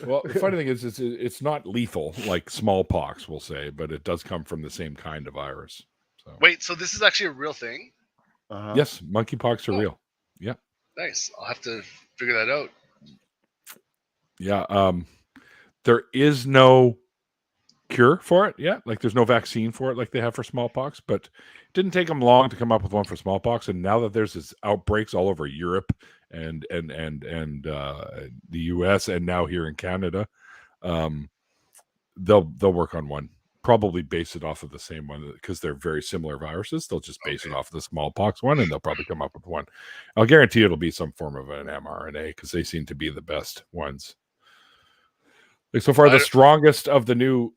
Speaker 1: Well, the funny thing is, it's not lethal like smallpox, we'll say, but it does come from the same kind of virus. So
Speaker 3: Wait, so this is actually a real thing?
Speaker 1: yes, monkeypox are real. Yeah.
Speaker 3: Nice. I'll have to figure that out.
Speaker 1: Yeah. There is no cure for it yet. Like there's no vaccine for it like they have for smallpox, but it didn't take them long to come up with one for smallpox. And now that there's this outbreaks all over Europe and the US and now here in Canada, they'll work on one. Probably base it off of the same one because they're very similar viruses. They'll just base it off of the smallpox one, and they'll probably come up with one. I'll guarantee it'll be some form of an mRNA because they seem to be the best ones. Like so far, the strongest of the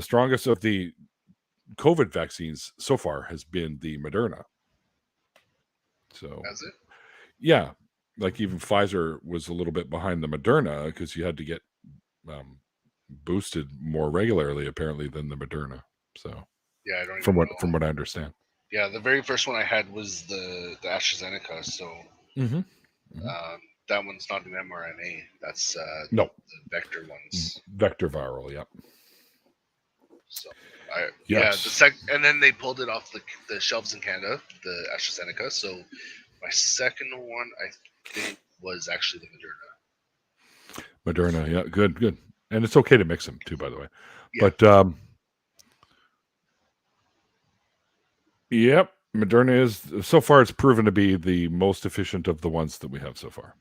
Speaker 1: strongest of the COVID vaccines so far has been the Moderna. So,
Speaker 3: Has it?
Speaker 1: Yeah, like even Pfizer was a little bit behind the Moderna because you had to get boosted more regularly apparently than the Moderna. So
Speaker 3: yeah, I don't
Speaker 1: from
Speaker 3: know.
Speaker 1: what I understand.
Speaker 3: Yeah, the very first one I had was the AstraZeneca. So that one's not an mRNA. That's
Speaker 1: no,
Speaker 3: the vector ones.
Speaker 1: Vector viral, yep.
Speaker 3: So and then they pulled it off the shelves in Canada, the AstraZeneca. So my second one I think was actually the Moderna.
Speaker 1: Moderna, yeah, good. And it's okay to mix them too, by the way.
Speaker 3: Yeah.
Speaker 1: But yep, Moderna is so far it's proven to be the most efficient of the ones that we have so far.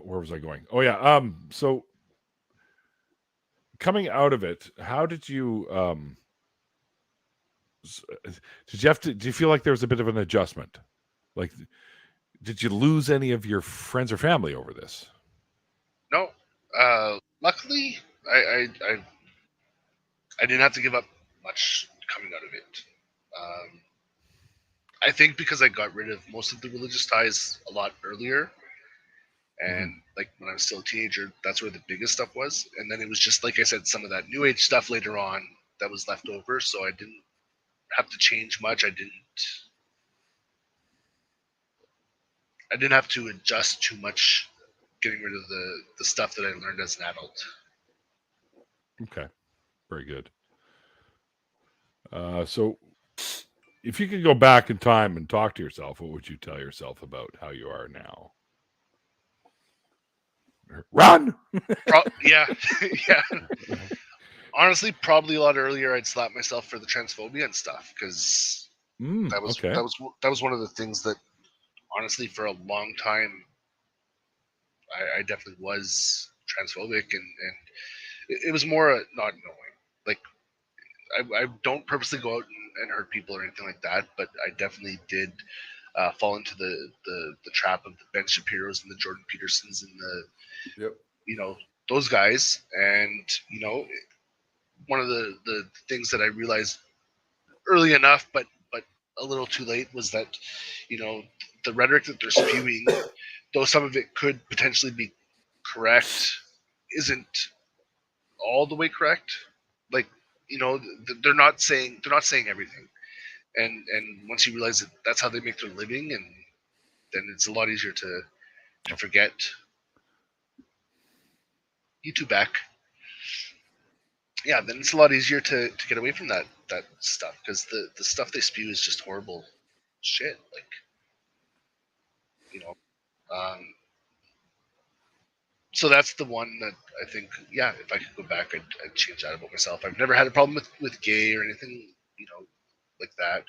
Speaker 1: Where was I going? Oh yeah. So coming out of it, how did you did you feel like there was a bit of an adjustment? Like did you lose any of your friends or family over this?
Speaker 3: No. Luckily I didn't have to give up much coming out of it. I think because I got rid of most of the religious ties a lot earlier. And like when I was still a teenager, that's where the biggest stuff was. And then it was just, like I said, some of that new age stuff later on that was left over. So I didn't have to change much. I didn't have to adjust too much getting rid of the stuff that I learned as an adult.
Speaker 1: Okay. Very good. So if you could go back in time and talk to yourself, what would you tell yourself about how you are now? Run!
Speaker 3: Yeah. Honestly, probably a lot earlier I'd slap myself for the transphobia and stuff because that was one of the things that honestly for a long time I definitely was transphobic and it was more not knowing. Like I don't purposely go out and hurt people or anything like that, but I definitely did fall into the trap of the Ben Shapiros and the Jordan Petersons and those guys. And one of the things that I realized early enough, but a little too late, was that the rhetoric that they're spewing, though some of it could potentially be correct, isn't all the way correct. Like they're not saying everything, and once you realize that that's how they make their living, and then it's a lot easier to forget. You two back. Yeah, then it's a lot easier to get away from that stuff because the stuff they spew is just horrible shit. Like so that's the one that I think, yeah, if I could go back, I'd change that about myself. I've never had a problem with gay or anything, like that,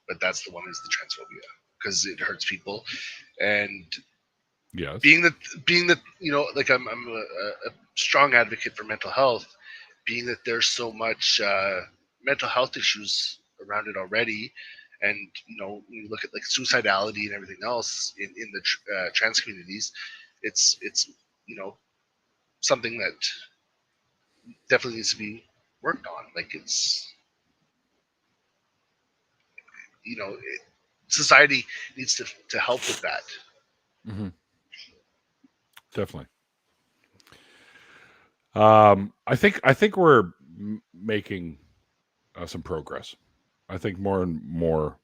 Speaker 3: but that's the one, is the transphobia, because it hurts people. And
Speaker 1: yes,
Speaker 3: being that like I'm a strong advocate for mental health, being that there's so much mental health issues around it already, and when you look at like suicidality and everything else in the trans communities, it's something that definitely needs to be worked on. Like society needs to help with that.
Speaker 1: Definitely. I think we're making some progress. I think more and more.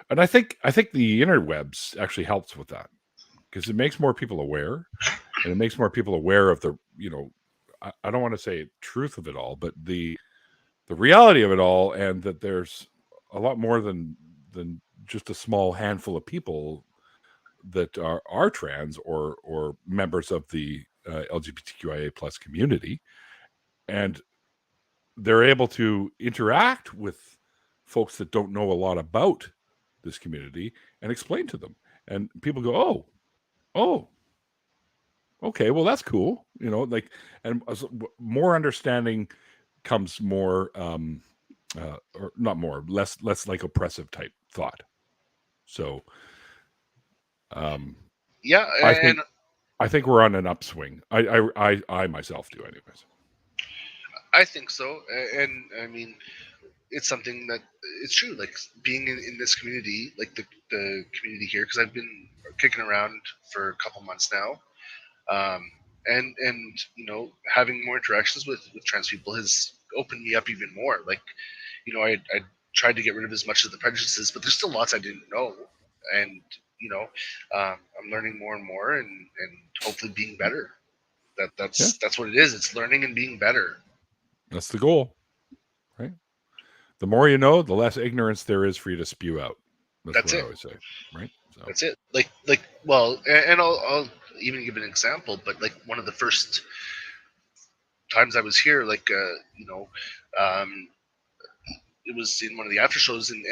Speaker 1: And I think the interwebs actually helps with that, because it makes more people aware, and it makes more people aware of the, I don't want to say truth of it all, but the reality of it all, and that there's a lot more than just a small handful of people that are trans or members of the LGBTQIA plus community, and they're able to interact with folks that don't know a lot about this community and explain to them, and people go, oh, okay, well, that's cool, like, and more understanding comes more or not more, less like oppressive type thought. So
Speaker 3: Yeah, and
Speaker 1: I think we're on an upswing. I myself do, anyways.
Speaker 3: I think so. And I mean, it's something that it's true. Like being in this community, like the community here, because I've been kicking around for a couple months now, and having more interactions with trans people has opened me up even more. Like, I tried to get rid of as much of the prejudices, but there's still lots I didn't know, and I'm learning more and more, and hopefully being better. That's what it is. It's learning and being better.
Speaker 1: That's the goal, right? The more you know, the less ignorance there is for you to spew out. That's what I always say, right? So.
Speaker 3: That's it. Well, and I'll even give an example. But like one of the first times I was here, it was in one of the after shows, and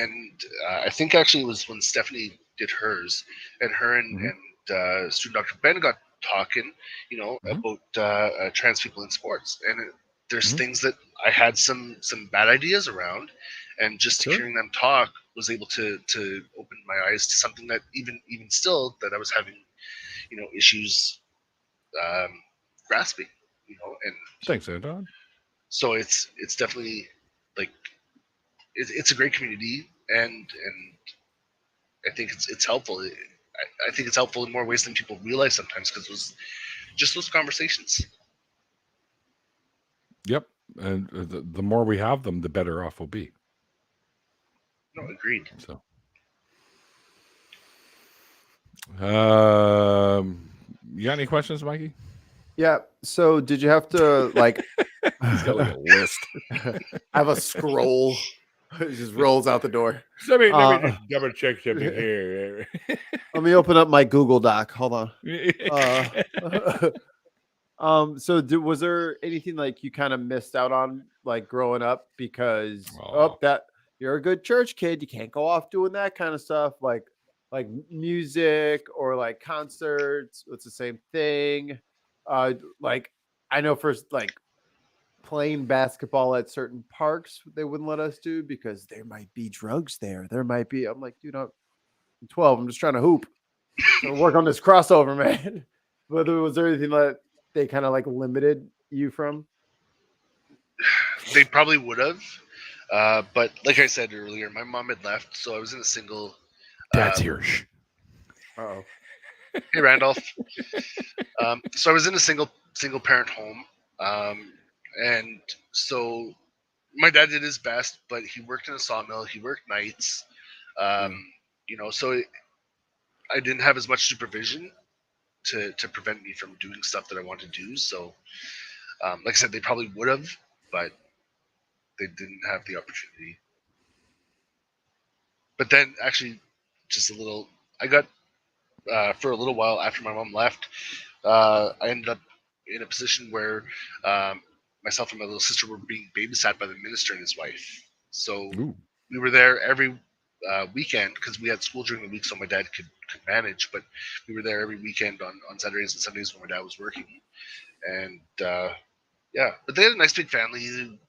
Speaker 3: I think actually it was when Stephanie did hers, and her and student Dr. Ben got talking, about trans people in sports, and there's things that I had some bad ideas around, and just hearing them talk was able to open my eyes to something that even still that I was having, issues grasping, and
Speaker 1: thanks, Anton.
Speaker 3: So it's definitely like it's a great community, and I think it's helpful. I think it's helpful in more ways than people realize sometimes, because it was just those conversations.
Speaker 1: Yep, and the more we have them, the better off we'll be.
Speaker 3: No, agreed.
Speaker 1: So, you got any questions, Mikey?
Speaker 2: Yeah. So, did you have to like?
Speaker 1: He's got like a list.
Speaker 2: I have a scroll. It just rolls out the door.
Speaker 1: Let me just double check something here.
Speaker 2: Let me open up my Google Doc. Hold on. So was there anything like you kind of missed out on, like growing up, because that you're a good church kid, you can't go off doing that kind of stuff, like music or like concerts? It's the same thing. Like I know first, like playing basketball at certain parks they wouldn't let us do because there might be drugs there. There might be. I'm like, dude, I'm 12. I'm just trying to hoop. So work on this crossover, man. But was there anything that they kind of like limited you from?
Speaker 3: They probably would have. But like I said earlier, my mom had left, so I was in a single.
Speaker 1: Dad's here.
Speaker 2: Uh-oh.
Speaker 3: Hey, Randolph. So I was in a single parent home. And so my dad did his best, but he worked in a sawmill. He worked nights. So I didn't have as much supervision to prevent me from doing stuff that I wanted to do. So, like I said, they probably would have, but they didn't have the opportunity. But then, actually, I got for a little while after my mom left, I ended up in a position where myself and my little sister were being babysat by the minister and his wife. So we were there every weekend, because we had school during the week, so my dad could manage. But we were there every weekend on Saturdays and Sundays when my dad was working. And but they had a nice big family.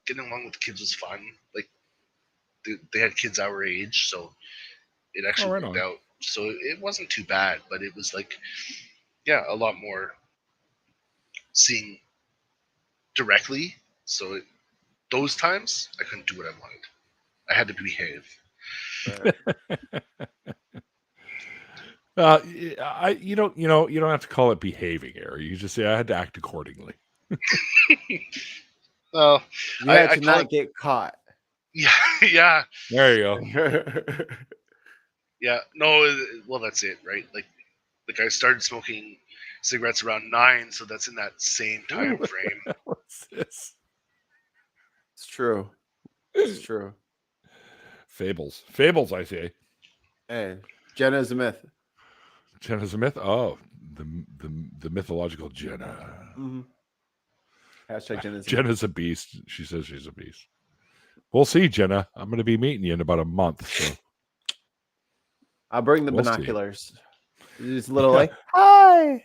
Speaker 3: Getting along with the kids was fun. Like they had kids our age, so it actually worked out. So it wasn't too bad, but it was like, a lot more seeing directly. So those times I couldn't do what I wanted. I had to behave.
Speaker 1: You don't have to call it behaving, Harry. You just say I had to act accordingly.
Speaker 2: Well, you had to not get caught.
Speaker 3: Yeah.
Speaker 1: There you go.
Speaker 3: Yeah, no, well, that's it, right? Like I started smoking cigarettes around 9, so that's in that same time frame.
Speaker 1: What's this?
Speaker 2: It's true. It's true.
Speaker 1: Fables, I say.
Speaker 2: Hey, Jenna is a myth.
Speaker 1: Jenna's a myth. Oh, the mythological Jenna.
Speaker 2: Mm-hmm. Hashtag Jenna's
Speaker 1: Jenna's a beast. She says she's a beast. We'll see, Jenna. I'm going to be meeting you in about a month. So
Speaker 2: I'll bring the
Speaker 1: We'll
Speaker 2: binoculars. Just a little like, hi.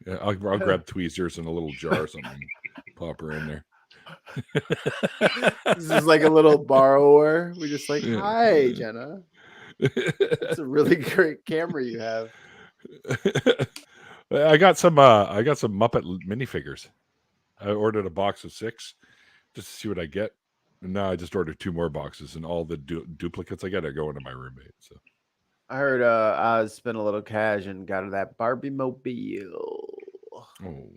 Speaker 1: Yeah, I'll grab tweezers in a little jar or something. Pop her in there.
Speaker 2: This is like a little borrower. We just like,
Speaker 1: Yeah.
Speaker 2: hi, Jenna. It's a really great camera you have.
Speaker 1: I got some Muppet minifigures. I ordered a box of 6 just to see what I get. And now I just ordered 2 more boxes, and all the duplicates I get are going to my roommate. So
Speaker 2: I heard Oz spent a little cash and got her that Barbie mobile.
Speaker 1: oh.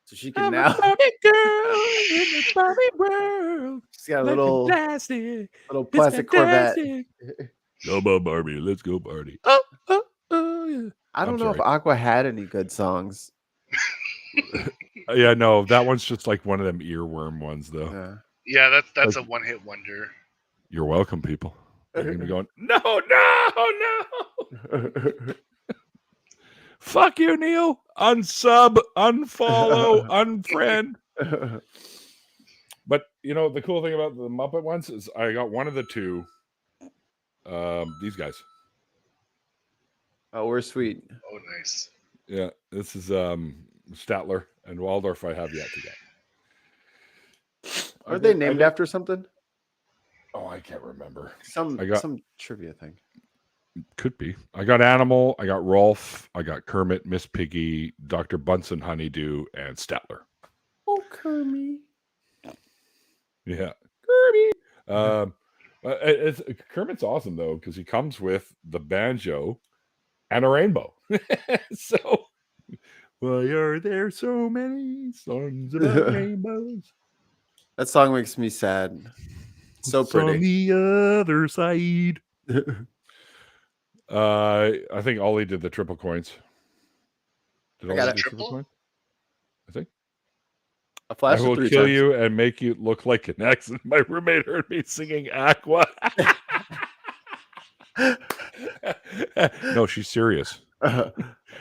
Speaker 2: So she can now.
Speaker 1: Barbie girl in the Barbie world.
Speaker 2: She's got a little
Speaker 1: plastic
Speaker 2: Corvette.
Speaker 1: Come on, Barbie, let's go party.
Speaker 2: Oh,
Speaker 1: Yeah.
Speaker 2: I don't know if Aqua had any good songs.
Speaker 1: Yeah, no, that one's just like one of them earworm ones, though.
Speaker 3: Yeah, that's a one-hit wonder.
Speaker 1: You're welcome, people. You're gonna be going, no. Fuck you, Neil. Unsub, unfollow, unfriend. But the cool thing about the Muppet ones is I got one of the 2. These guys.
Speaker 2: Oh, we're sweet.
Speaker 3: Oh, nice.
Speaker 1: Yeah, this is Statler and Waldorf. I have yet to get.
Speaker 2: Are they named after something?
Speaker 1: Oh, I can't remember.
Speaker 2: Some trivia thing.
Speaker 1: Could be. I got Animal, I got Rolf, I got Kermit, Miss Piggy, Dr. Bunsen Honeydew, and Statler.
Speaker 2: Oh, Kermit.
Speaker 1: Yeah. Kermit. Kermit's awesome, though, because he comes with the banjo and a rainbow. So, why are there so many songs about rainbows?
Speaker 2: That song makes me sad. So
Speaker 1: It's
Speaker 2: pretty.
Speaker 1: on the other side. I think Ollie did the triple coins. Did
Speaker 2: I got
Speaker 1: Ollie
Speaker 2: it.
Speaker 1: do triple coins? I think.
Speaker 2: A flash
Speaker 1: I will
Speaker 2: of 3
Speaker 1: kill
Speaker 2: times.
Speaker 1: you and make you look like an accident. My roommate heard me singing Aqua. No, she's serious.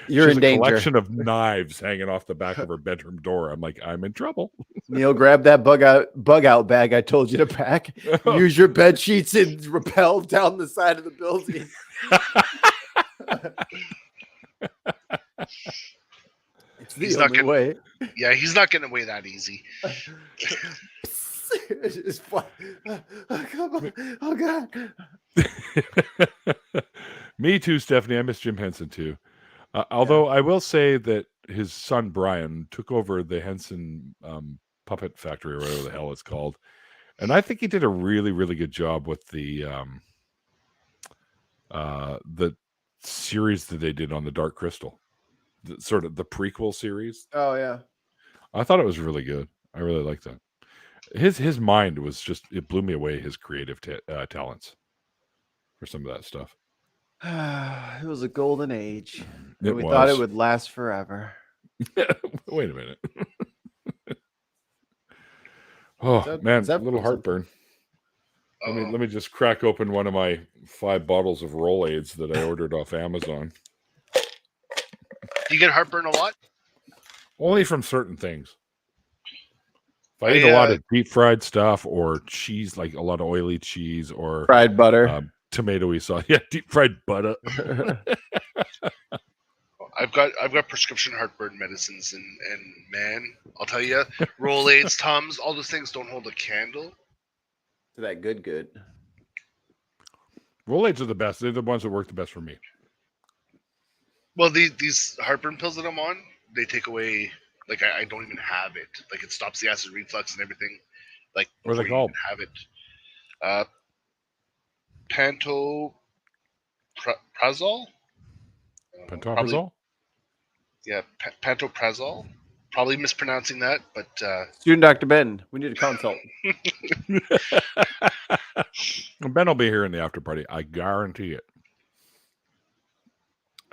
Speaker 2: You're
Speaker 1: She's
Speaker 2: in
Speaker 1: a
Speaker 2: danger.
Speaker 1: collection of knives hanging off the back of her bedroom door. I'm like, I'm in trouble.
Speaker 2: Neil, grab that bug out bag I told you to pack. Use your bed sheets and rappel down the side of the building. It's the only way.
Speaker 3: Yeah, he's not getting away that easy.
Speaker 2: It's fun. Oh, come on. Oh, God.
Speaker 1: Me too, Stephanie. I miss Jim Henson too. Although I will say that his son Brian took over the Henson puppet factory, or whatever the hell it's called, and I think he did a really, really good job with the series that they did on the Dark Crystal, sort of the prequel series.
Speaker 2: Oh yeah,
Speaker 1: I thought it was really good. I really liked that. His mind was just, it blew me away. His creative talents for some of that stuff.
Speaker 2: it was a golden age.
Speaker 1: We
Speaker 2: thought it would last forever.
Speaker 1: Wait a minute. Oh man, a little heartburn. Let me just crack open one of my 5 bottles of Rolaids that I ordered off Amazon.
Speaker 3: Do you get heartburn a lot?
Speaker 1: Only from certain things. If I eat a lot of deep fried stuff or cheese, like a lot of oily cheese or
Speaker 2: fried butter,
Speaker 1: tomatoey sauce, deep fried butter.
Speaker 3: I've got prescription heartburn medicines, and man, I'll tell you, Rolaids, Tums, all those things don't hold a candle
Speaker 2: to that good.
Speaker 1: Rolaids are the best. They're the ones that work the best for me.
Speaker 3: Well, these heartburn pills that I'm on, they take away. Like I don't even have it. Like it stops the acid reflux and everything. Like
Speaker 1: what are they called?
Speaker 3: Have it. Pantoprazole.
Speaker 1: Pantoprazole.
Speaker 3: Yeah, pantoprazole. Probably mispronouncing that, but
Speaker 2: student Dr. Ben, we need a consult.
Speaker 1: Ben will be here in the after party. I guarantee it.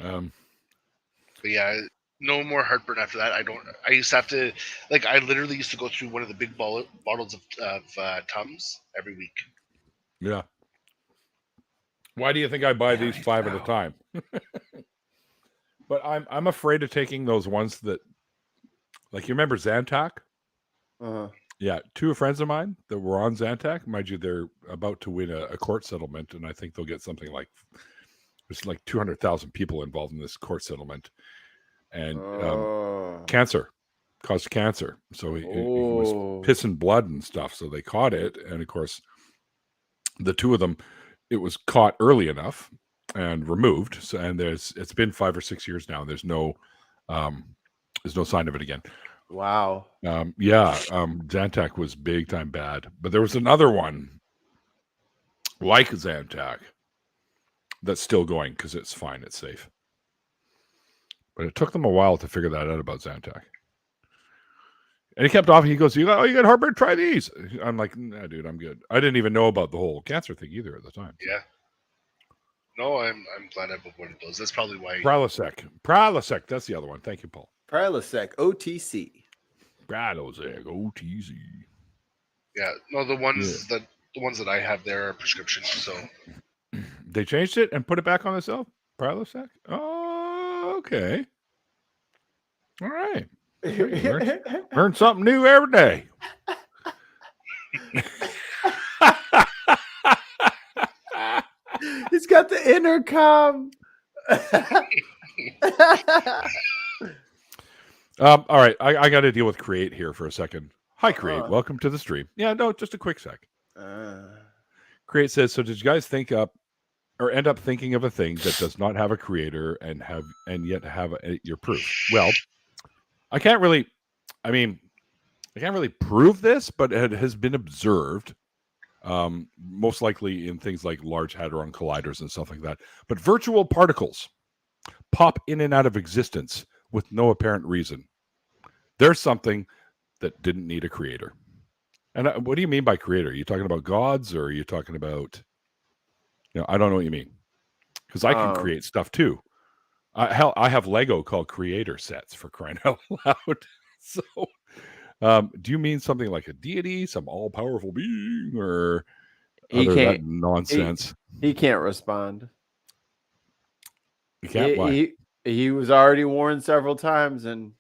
Speaker 3: But yeah, no more heartburn after that. I used to have to, like, I literally used to go through one of the big bottles of Tums every week.
Speaker 1: Yeah. Why do you think I buy these 5 at a time? But I'm afraid of taking those ones that, like, you remember Zantac? Yeah, 2 friends of mine that were on Zantac, mind you, they're about to win a court settlement, and I think they'll get something like, there's like 200,000 people involved in this court settlement, and cancer, caused cancer. So he was pissing blood and stuff. So they caught it, and of course, the 2 of them, it was caught early enough and removed. So, and it's been 5 or 6 years now. And there's no sign of it again.
Speaker 2: Wow.
Speaker 1: Zantac was big time bad, but there was another one like Zantac that's still going because it's fine, it's safe. But it took them a while to figure that out about Zantac. And he kept off. He goes, you got heartburn? Try these. I'm like, nah, dude, I'm good. I didn't even know about the whole cancer thing either at the time.
Speaker 3: Yeah. No, I'm glad I've avoided those. That's probably why.
Speaker 1: Prilosec. That's the other one. Thank you, Paul.
Speaker 2: Prilosec, OTC.
Speaker 1: Prilosec, OTC.
Speaker 3: Yeah. No, the ones that I have there are prescription. So
Speaker 1: they changed it and put it back on the shelf. Prilosec. Oh, okay. All right. Learn something new every day.
Speaker 2: He's got the intercom.
Speaker 1: All right, I got to deal with Create here for a second. Hi, Create. Welcome to the stream. Yeah, no, just a quick sec. Create says, so did you guys end up thinking of a thing that does not have a creator and yet have your proof? Well, I can't really prove this, but it has been observed, most likely in things like Large Hadron Colliders and stuff like that. But virtual particles pop in and out of existence with no apparent reason. There's something that didn't need a creator. And what do you mean by creator? Are you talking about gods, or are you talking about, I don't know what you mean. Because I can create stuff too. I have Lego called creator sets, for crying out loud. So, do you mean something like a deity, some all-powerful being, or that nonsense?
Speaker 2: He can't respond.
Speaker 1: You can't. Why?
Speaker 2: He was already warned several times, and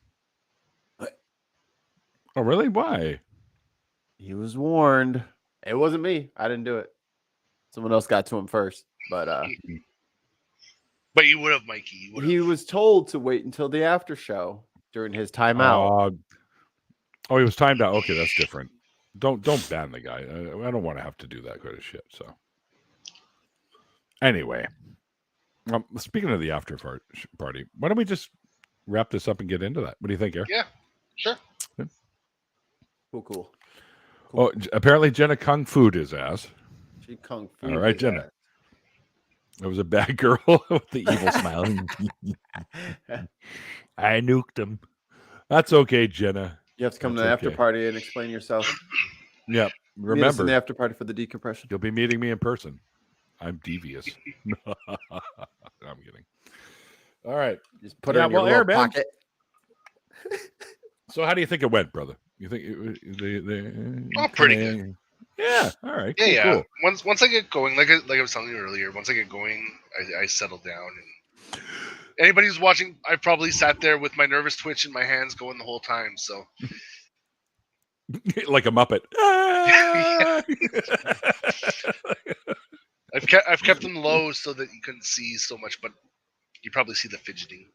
Speaker 1: oh, really? Why?
Speaker 2: He was warned. It wasn't me. I didn't do it. Someone else got to him first, but
Speaker 3: But you would have, Mikey.
Speaker 2: He was told to wait until the after show during his timeout.
Speaker 1: He was timed out. Okay, that's different. Don't ban the guy. I don't want to have to do that kind of shit. So anyway, speaking of the after party, why don't we just wrap this up and get into that? What do you think, Eric?
Speaker 3: Yeah, sure.
Speaker 2: Cool.
Speaker 1: Oh, apparently Jenna Kung Fu his ass.
Speaker 2: She Kung Fu.
Speaker 1: All right, Jenna. It was a bad girl with the evil smile. I nuked him. That's okay, Jenna.
Speaker 2: You have to come to the after party and explain yourself.
Speaker 1: Yeah. Remember,
Speaker 2: the after party for the decompression.
Speaker 1: You'll be meeting me in person. I'm devious. I'm kidding. All right.
Speaker 2: Just put it in your little pocket.
Speaker 1: So how do you think it went, brother? You think
Speaker 3: pretty good.
Speaker 1: Yeah. All right.
Speaker 3: Yeah.
Speaker 1: Cool.
Speaker 3: Once I get going, like I was telling you earlier, once I get going, I settle down. And anybody who's watching, I probably sat there with my nervous twitch in my hands going the whole time. So,
Speaker 1: like a Muppet.
Speaker 3: I've kept them low so that you couldn't see so much, but you probably see the fidgeting.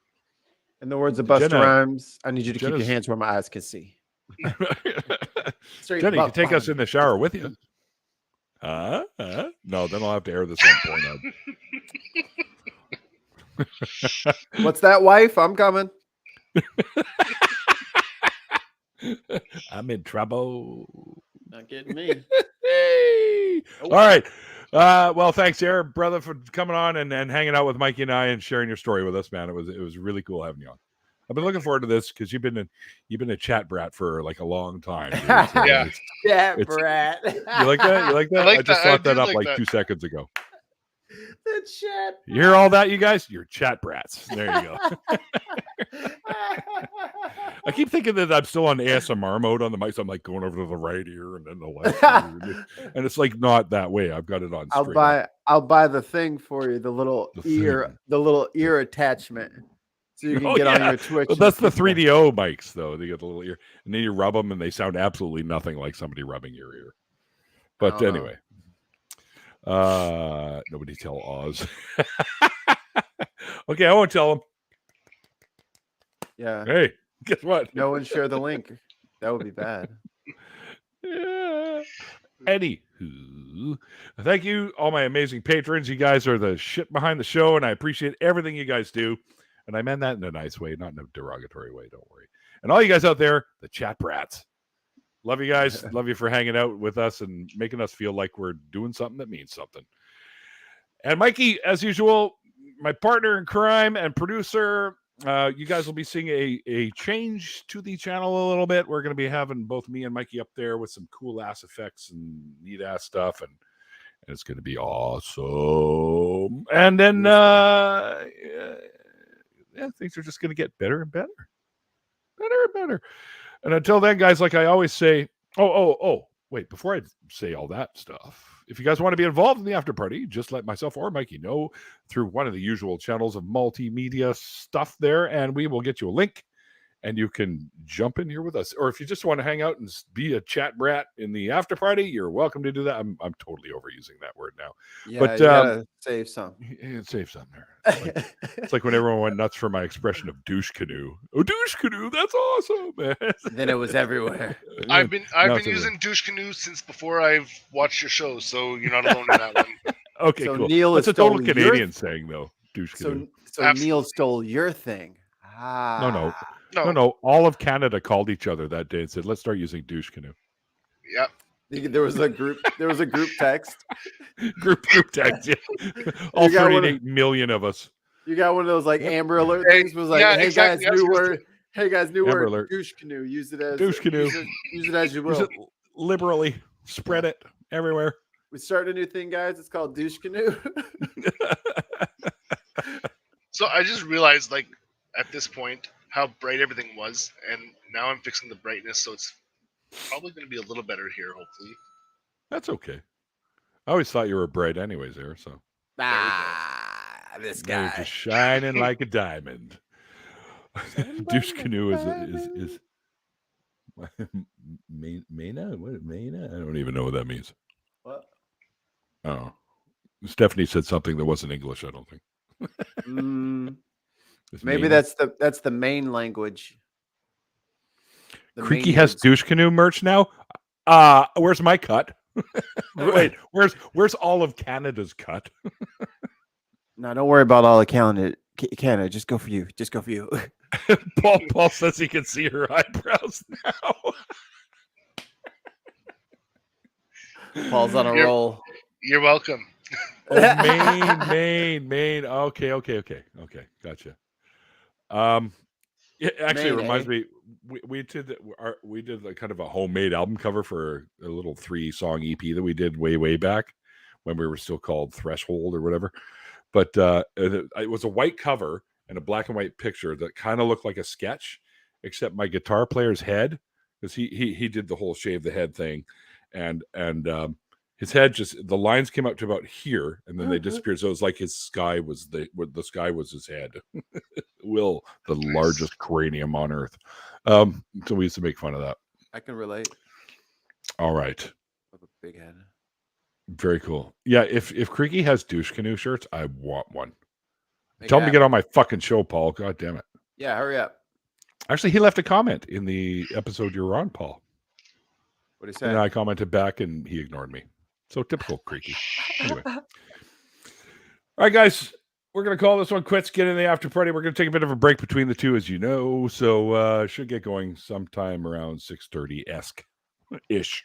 Speaker 2: In the words of Busta Rhymes, I need you to keep your hands where my eyes can see.
Speaker 1: Jenny, you can take us in the shower with you. No, then I'll have to air this on Pornhub.
Speaker 2: What's that, wife? I'm coming.
Speaker 1: I'm in trouble.
Speaker 2: Not getting me.
Speaker 1: Hey. All right. Well, thanks, Eric, brother, for coming on and hanging out with Mikey and I and sharing your story with us, man. It was really cool having you on. I've been looking forward to this because you've been a chat brat for like a long time. Dude. So
Speaker 2: yeah, chat brat.
Speaker 1: You like that? You like that? I just thought that up like 2 seconds ago.
Speaker 2: The chat.
Speaker 1: You hear all that, you guys? You're chat brats. There you go. I keep thinking that I'm still on ASMR mode on the mic, so I'm like going over to the right ear and then the left ear. And it's like not that way. I've got it on straight.
Speaker 2: I'll buy the thing for you, the little ear attachment. So you can get on your Twitch.
Speaker 1: Well, that's the 3DO mics, though. They get the little ear, and then you rub them, and they sound absolutely nothing like somebody rubbing your ear. But anyway, nobody tell Oz. Okay, I won't tell him.
Speaker 2: Yeah.
Speaker 1: Hey, guess what?
Speaker 2: No one share the link. That would be bad.
Speaker 1: Yeah. Anywho, thank you, all my amazing patrons. You guys are the shit behind the show, and I appreciate everything you guys do. And I meant that in a nice way, not in a derogatory way. Don't worry. And all you guys out there, the chat brats. Love you guys. Love you for hanging out with us and making us feel like we're doing something that means something. And Mikey, as usual, my partner in crime and producer, you guys will be seeing a change to the channel a little bit. We're going to be having both me and Mikey up there with some cool ass effects and neat ass stuff. And it's going to be awesome. And then, things are just going to get better and better. Better and better. And until then, guys, like I always say, wait, before I say all that stuff, if you guys want to be involved in the after party, just let myself or Mikey know through one of the usual channels of multimedia stuff there, and we will get you a link, and you can jump in here with us. Or if you just want to hang out and be a chat brat in the after party, you're welcome to do that. I'm totally overusing that word now.
Speaker 2: Yeah,
Speaker 1: but
Speaker 2: you gotta save some.
Speaker 1: Save some there. It's like when everyone went nuts for my expression of douche canoe. Oh, douche canoe, that's awesome, man.
Speaker 2: Then it was everywhere.
Speaker 3: I've been using douche canoe since before I've watched your show, so you're not alone in that one.
Speaker 1: Okay,
Speaker 2: So
Speaker 1: cool.
Speaker 2: Neil
Speaker 1: That's
Speaker 2: is
Speaker 1: a total
Speaker 2: stolen
Speaker 1: Canadian saying, though. Douche canoe.
Speaker 2: So Neil stole your thing.
Speaker 1: No. All of Canada called each other that day and said, "Let's start using douche canoe."
Speaker 3: Yep.
Speaker 2: There was a group text.
Speaker 1: group text. Yeah. All 38 million of us.
Speaker 2: You got one of those like Amber Alert things. Was like, hey guys, new word. Hey guys, new word.
Speaker 1: Alert.
Speaker 2: Douche canoe. Use it as
Speaker 1: douche canoe.
Speaker 2: Use it as you will.
Speaker 1: Use it liberally. Spread it everywhere.
Speaker 2: We started a new thing, guys. It's called douche canoe.
Speaker 3: So I just realized, like, at this point, how bright everything was, and now I'm fixing the brightness, so it's probably going to be a little better here, hopefully.
Speaker 1: That's okay. I always thought you were bright anyways there, so.
Speaker 2: This
Speaker 1: Now you're
Speaker 2: guy.
Speaker 1: just shining like a diamond. Douche canoe is Mena? What Mena? I don't even know what that means.
Speaker 2: What?
Speaker 1: Oh. Stephanie said something that wasn't English, I don't think.
Speaker 2: Maybe
Speaker 1: Mena?
Speaker 2: that's the main language.
Speaker 1: Creaky has douche canoe merch now. Where's my cut? Wait, where's all of Canada's cut?
Speaker 2: No, don't worry about all of Canada. Just go for you. Just go for you.
Speaker 1: Paul says he can see her eyebrows now.
Speaker 2: Paul's on a roll.
Speaker 3: You're welcome.
Speaker 1: Oh, Maine. Okay, gotcha. Yeah, actually, it reminds me. We did like kind of a homemade album cover for a little 3-song EP that we did way back when we were still called Threshold or whatever. But it was a white cover and a black and white picture that kind of looked like a sketch, except my guitar player's head, because he did the whole shave the head thing, and his head the lines came up to about here, and then they disappeared. So it was like his sky was the sky was his head. The largest cranium on earth. So we used to make fun of that.
Speaker 2: I can relate.
Speaker 1: All right.
Speaker 2: I have a big head.
Speaker 1: Very cool. Yeah, if Creaky has douche canoe shirts, I want one. Tell him to get on my fucking show, Paul. God damn it.
Speaker 2: Yeah, hurry up.
Speaker 1: Actually, he left a comment in the episode you were on, Paul.
Speaker 2: What did he say?
Speaker 1: And I commented back, and he ignored me. So typical Creaky. Anyway. All right, guys. We're going to call this one quits. Get in the after party. We're going to take a bit of a break between the two, as you know. So should get going sometime around 6:30-ish.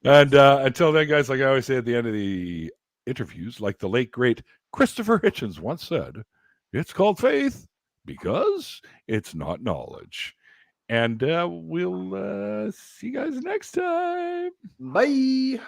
Speaker 1: And until then, guys, like I always say at the end of the interviews, like the late, great Christopher Hitchens once said, it's called faith because it's not knowledge. And we'll see you guys next time.
Speaker 2: Bye.